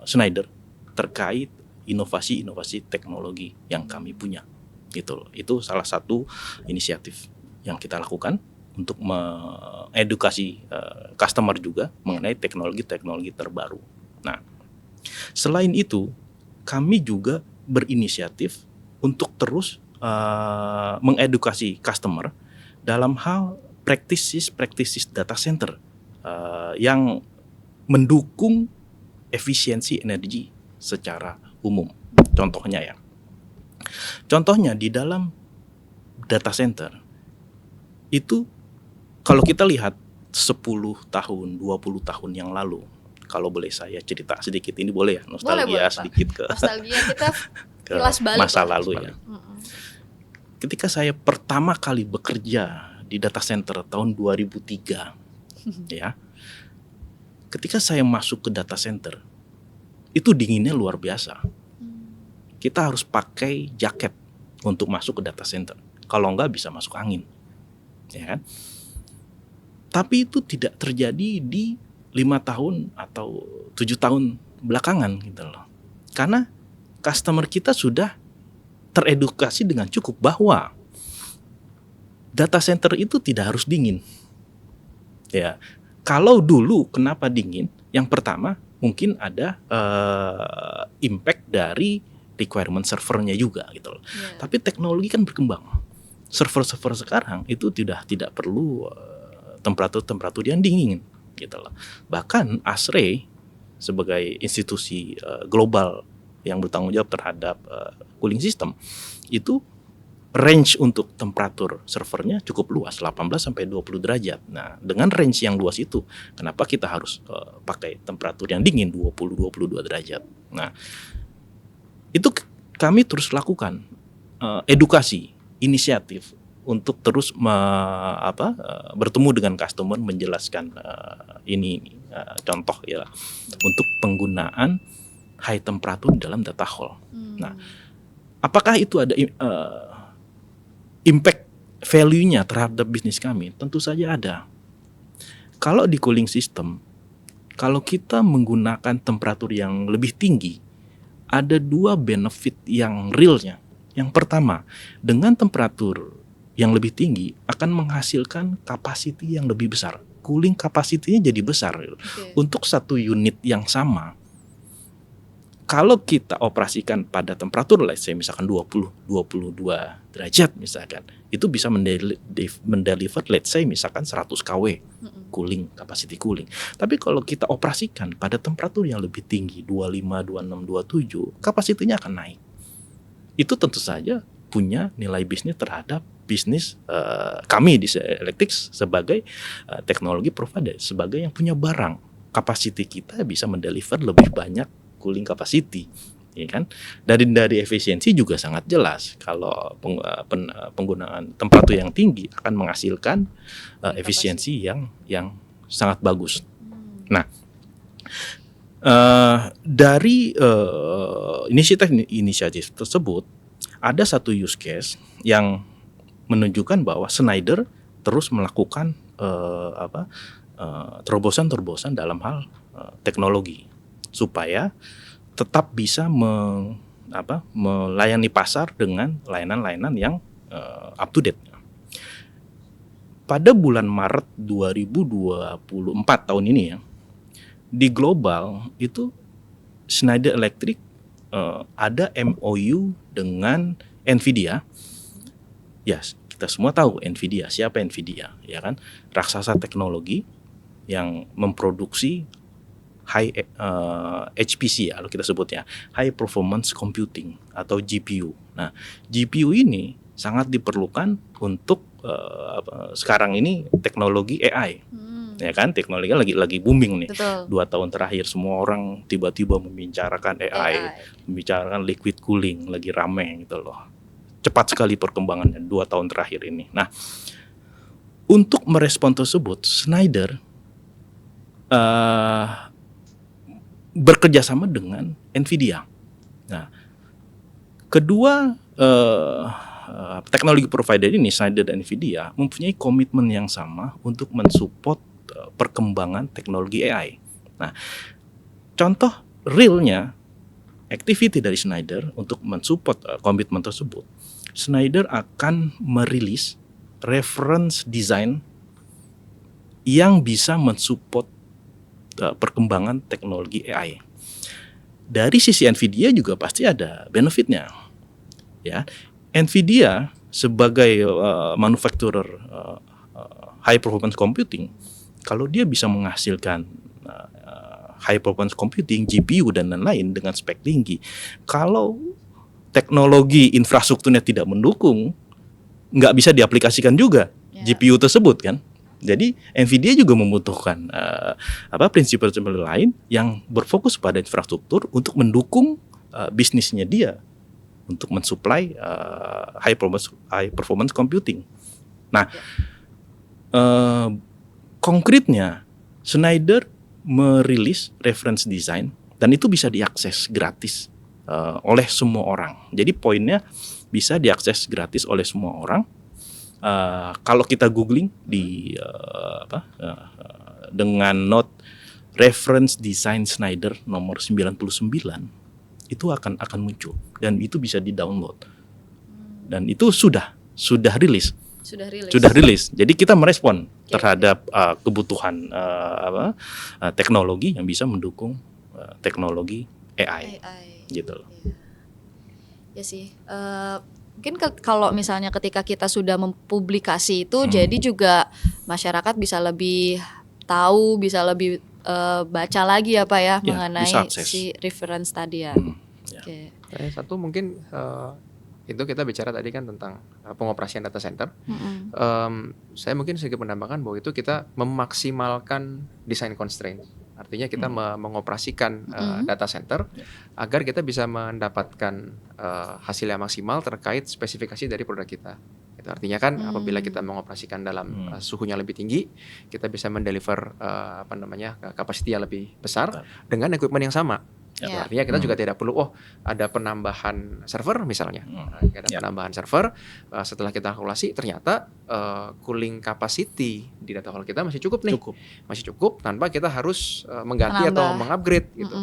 Schneider terkait inovasi-inovasi teknologi yang kami punya gitu loh. Itu salah satu inisiatif yang kita lakukan untuk mengedukasi customer juga mengenai teknologi-teknologi terbaru. Nah, selain itu, kami juga berinisiatif untuk terus mengedukasi customer dalam hal practices data center yang mendukung efisiensi energi secara umum. Contohnya di dalam data center itu, kalau kita lihat 10 tahun, 20 tahun yang lalu, kalau boleh saya cerita sedikit, ini boleh ya, nostalgia boleh, sedikit ke nostalgia kita ke masa lalu ya. Ketika saya pertama kali bekerja di data center tahun 2003 ya. Ketika saya masuk ke data center, itu dinginnya luar biasa. Kita harus pakai jaket untuk masuk ke data center. Kalau enggak bisa masuk angin. Ya kan? Tapi itu tidak terjadi di 5 tahun atau 7 tahun belakangan gitu loh. Karena customer kita sudah teredukasi dengan cukup bahwa data center itu tidak harus dingin. Ya, kalau dulu kenapa dingin? Yang pertama mungkin ada impact dari requirement servernya juga gitu loh. Tapi teknologi kan berkembang. Server-server sekarang itu tidak perlu temperatur yang dingin gitu loh. Bahkan ASRE sebagai institusi global yang bertanggung jawab terhadap cooling system, itu range untuk temperatur servernya cukup luas, 18 sampai 20 derajat. Nah, dengan range yang luas itu, kenapa kita harus pakai temperatur yang dingin 20-22 derajat. Nah, itu kami terus lakukan edukasi, inisiatif untuk terus bertemu dengan customer, menjelaskan ini contoh ya untuk penggunaan high temperature dalam data hall. Nah, apakah itu ada impact value-nya terhadap bisnis kami? Tentu saja ada. Kalau di cooling system, kalau kita menggunakan temperatur yang lebih tinggi, ada 2 benefit yang realnya. Yang pertama, dengan temperatur yang lebih tinggi akan menghasilkan capacity yang lebih besar. Cooling capacity-nya jadi besar. Untuk satu unit yang sama, kalau kita operasikan pada temperatur let's say misalkan 22 derajat misalkan, itu bisa mendeliver let's say misalkan 100 kW cooling, capacity cooling. Tapi kalau kita operasikan pada temperatur yang lebih tinggi 25, 26, 27, kapasitinya akan naik. Itu tentu saja punya nilai bisnis terhadap bisnis kami di Electrix sebagai teknologi provider, sebagai yang punya barang. Capacity kita bisa mendeliver lebih banyak cooling capacity, ya kan? Dari efisiensi juga sangat jelas. Kalau penggunaan temperatur yang tinggi akan menghasilkan efisiensi yang sangat bagus. Nah, dari inisiatif tersebut ada satu use case yang menunjukkan bahwa Schneider terus melakukan terobosan-terobosan dalam hal teknologi supaya tetap bisa melayani pasar dengan layanan-layanan yang up to date. Pada bulan Maret 2024 tahun ini ya, di global itu Schneider Electric ada MOU dengan Nvidia. Ya, kita semua tahu Nvidia. Siapa Nvidia? Ya kan, raksasa teknologi yang memproduksi HPC ya, kalau kita sebutnya High Performance Computing atau GPU. Nah, GPU ini sangat diperlukan untuk sekarang ini teknologi AI. Ya kan, teknologi lagi booming nih. Betul. 2 tahun terakhir semua orang tiba-tiba membicarakan AI, membicarakan liquid cooling, lagi rame gitu loh. Cepat sekali perkembangannya 2 tahun terakhir ini. Nah, untuk merespon tersebut, Schneider bekerja sama dengan Nvidia. Nah, kedua teknologi provider ini, Schneider dan Nvidia, mempunyai komitmen yang sama untuk mensupport perkembangan teknologi AI. Nah, contoh realnya activity dari Schneider untuk mensupport komitmen tersebut, Schneider akan merilis reference design yang bisa mensupport perkembangan teknologi AI. Dari sisi Nvidia juga pasti ada benefitnya. Ya, Nvidia sebagai manufacturer high performance computing, kalau dia bisa menghasilkan high performance computing, GPU dan lain-lain dengan spek tinggi, kalau teknologi infrastrukturnya tidak mendukung, nggak bisa diaplikasikan juga GPU tersebut kan. Jadi Nvidia juga membutuhkan prinsip-prinsip lain yang berfokus pada infrastruktur untuk mendukung bisnisnya dia untuk mensuplai high performance computing. Nah, konkretnya Schneider merilis reference design dan itu bisa diakses gratis oleh semua orang. Jadi poinnya bisa diakses gratis oleh semua orang. Kalau kita googling di dengan note reference design Schneider nomor 99 itu akan muncul dan itu bisa di-download. Dan itu sudah rilis. Sudah rilis. Jadi kita merespon terhadap kebutuhan teknologi yang bisa mendukung teknologi AI. Gitu loh. Ya sih. Mungkin kalau misalnya ketika kita sudah mempublikasi itu, jadi juga masyarakat bisa lebih tahu, bisa lebih baca lagi ya Pak ya, mengenai si reference tadi ya. Okay. Satu mungkin itu kita bicara tadi kan tentang pengoperasian data center. Saya mungkin sedikit menambahkan bahwa itu kita memaksimalkan design constraint. Artinya kita mengoperasikan data center agar kita bisa mendapatkan hasil yang maksimal terkait spesifikasi dari produk kita. Itu artinya kan apabila kita mengoperasikan dalam suhunya lebih tinggi, kita bisa mendeliver kapasiti yang lebih besar dengan equipment yang sama. Artinya kita juga tidak perlu ada penambahan server misalnya. Ada penambahan server, setelah kita kalkulasi ternyata cooling capacity di data hall kita masih cukup nih. Masih cukup tanpa kita harus mengganti atau mengupgrade gitu.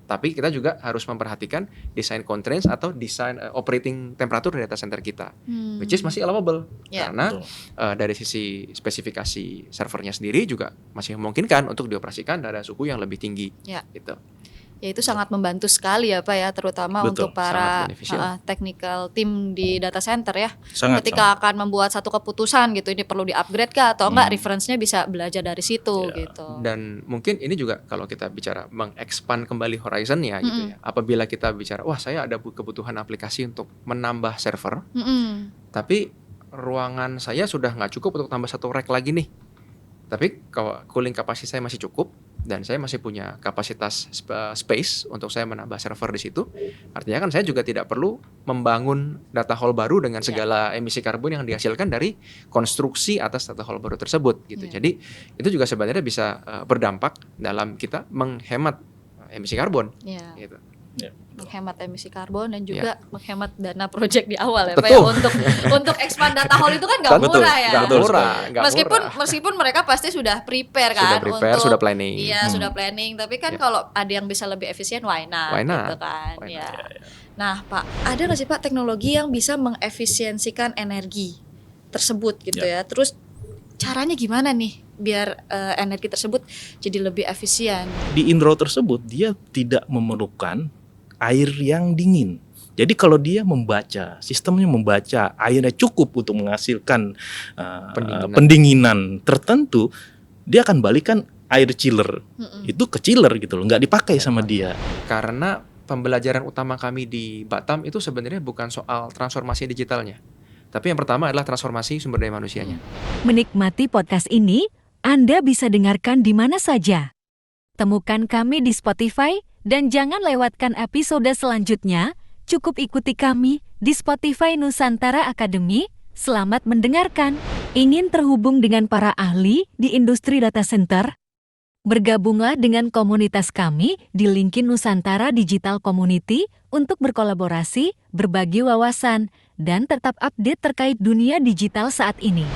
Tapi kita juga harus memperhatikan design constraints atau design operating temperature di data center kita, which is masih allowable karena dari sisi spesifikasi servernya sendiri juga masih memungkinkan untuk dioperasikan pada suhu yang lebih tinggi gitu. Ya itu sangat membantu sekali ya Pak ya, terutama Betul, untuk para sangat beneficial. technical team di data center ya. Sangat Ketika akan membuat satu keputusan gitu, ini perlu di-upgrade kah atau enggak, reference-nya bisa belajar dari situ Ya. gitu. Dan mungkin ini juga kalau kita bicara mengekspand kembali horizon-nya gitu ya. Apabila kita bicara, wah saya ada kebutuhan aplikasi untuk menambah server, tapi ruangan saya sudah nggak cukup untuk tambah satu rack lagi nih. Tapi kalau cooling capacity saya masih cukup dan saya masih punya kapasitas space untuk saya menambah server di situ. Artinya kan saya juga tidak perlu membangun data hall baru dengan segala emisi karbon yang dihasilkan dari konstruksi atas data hall baru tersebut gitu. Jadi itu juga sebenarnya bisa berdampak dalam kita menghemat emisi karbon Ya. gitu. Menghemat emisi karbon dan juga menghemat dana project di awal ya Pak Betul. ya, untuk expand data hall itu kan nggak Betul, murah ya. nggak Nggak Betul murah, nggak murah. Meskipun mereka pasti sudah prepare kan, Sudah prepare, untuk sudah planning. Iya, sudah planning, tapi kan kalau ada yang bisa lebih efisien why not, Why not? gitu kan. Why Ya. not? Nah, Pak, ada nggak sih Pak teknologi yang bisa mengefisiensikan energi tersebut gitu ya? Terus caranya gimana nih biar energi tersebut jadi lebih efisien? Di Inro tersebut dia tidak memerlukan air yang dingin. Jadi kalau dia membaca, sistemnya membaca airnya cukup untuk menghasilkan pendinginan tertentu, dia akan balikan air chiller itu ke chiller gitu loh, nggak dipakai sama dia. Karena pembelajaran utama kami di Batam itu sebenarnya bukan soal transformasi digitalnya, tapi yang pertama adalah transformasi sumber daya manusianya. Menikmati podcast ini, Anda bisa dengarkan di mana saja. Temukan kami di Spotify dan jangan lewatkan episode selanjutnya. Cukup ikuti kami di Spotify Nusantara Academy. Selamat mendengarkan. Ingin terhubung dengan para ahli di industri data center? Bergabunglah dengan komunitas kami di LinkedIn Nusantara Digital Community untuk berkolaborasi, berbagi wawasan, dan tetap update terkait dunia digital saat ini.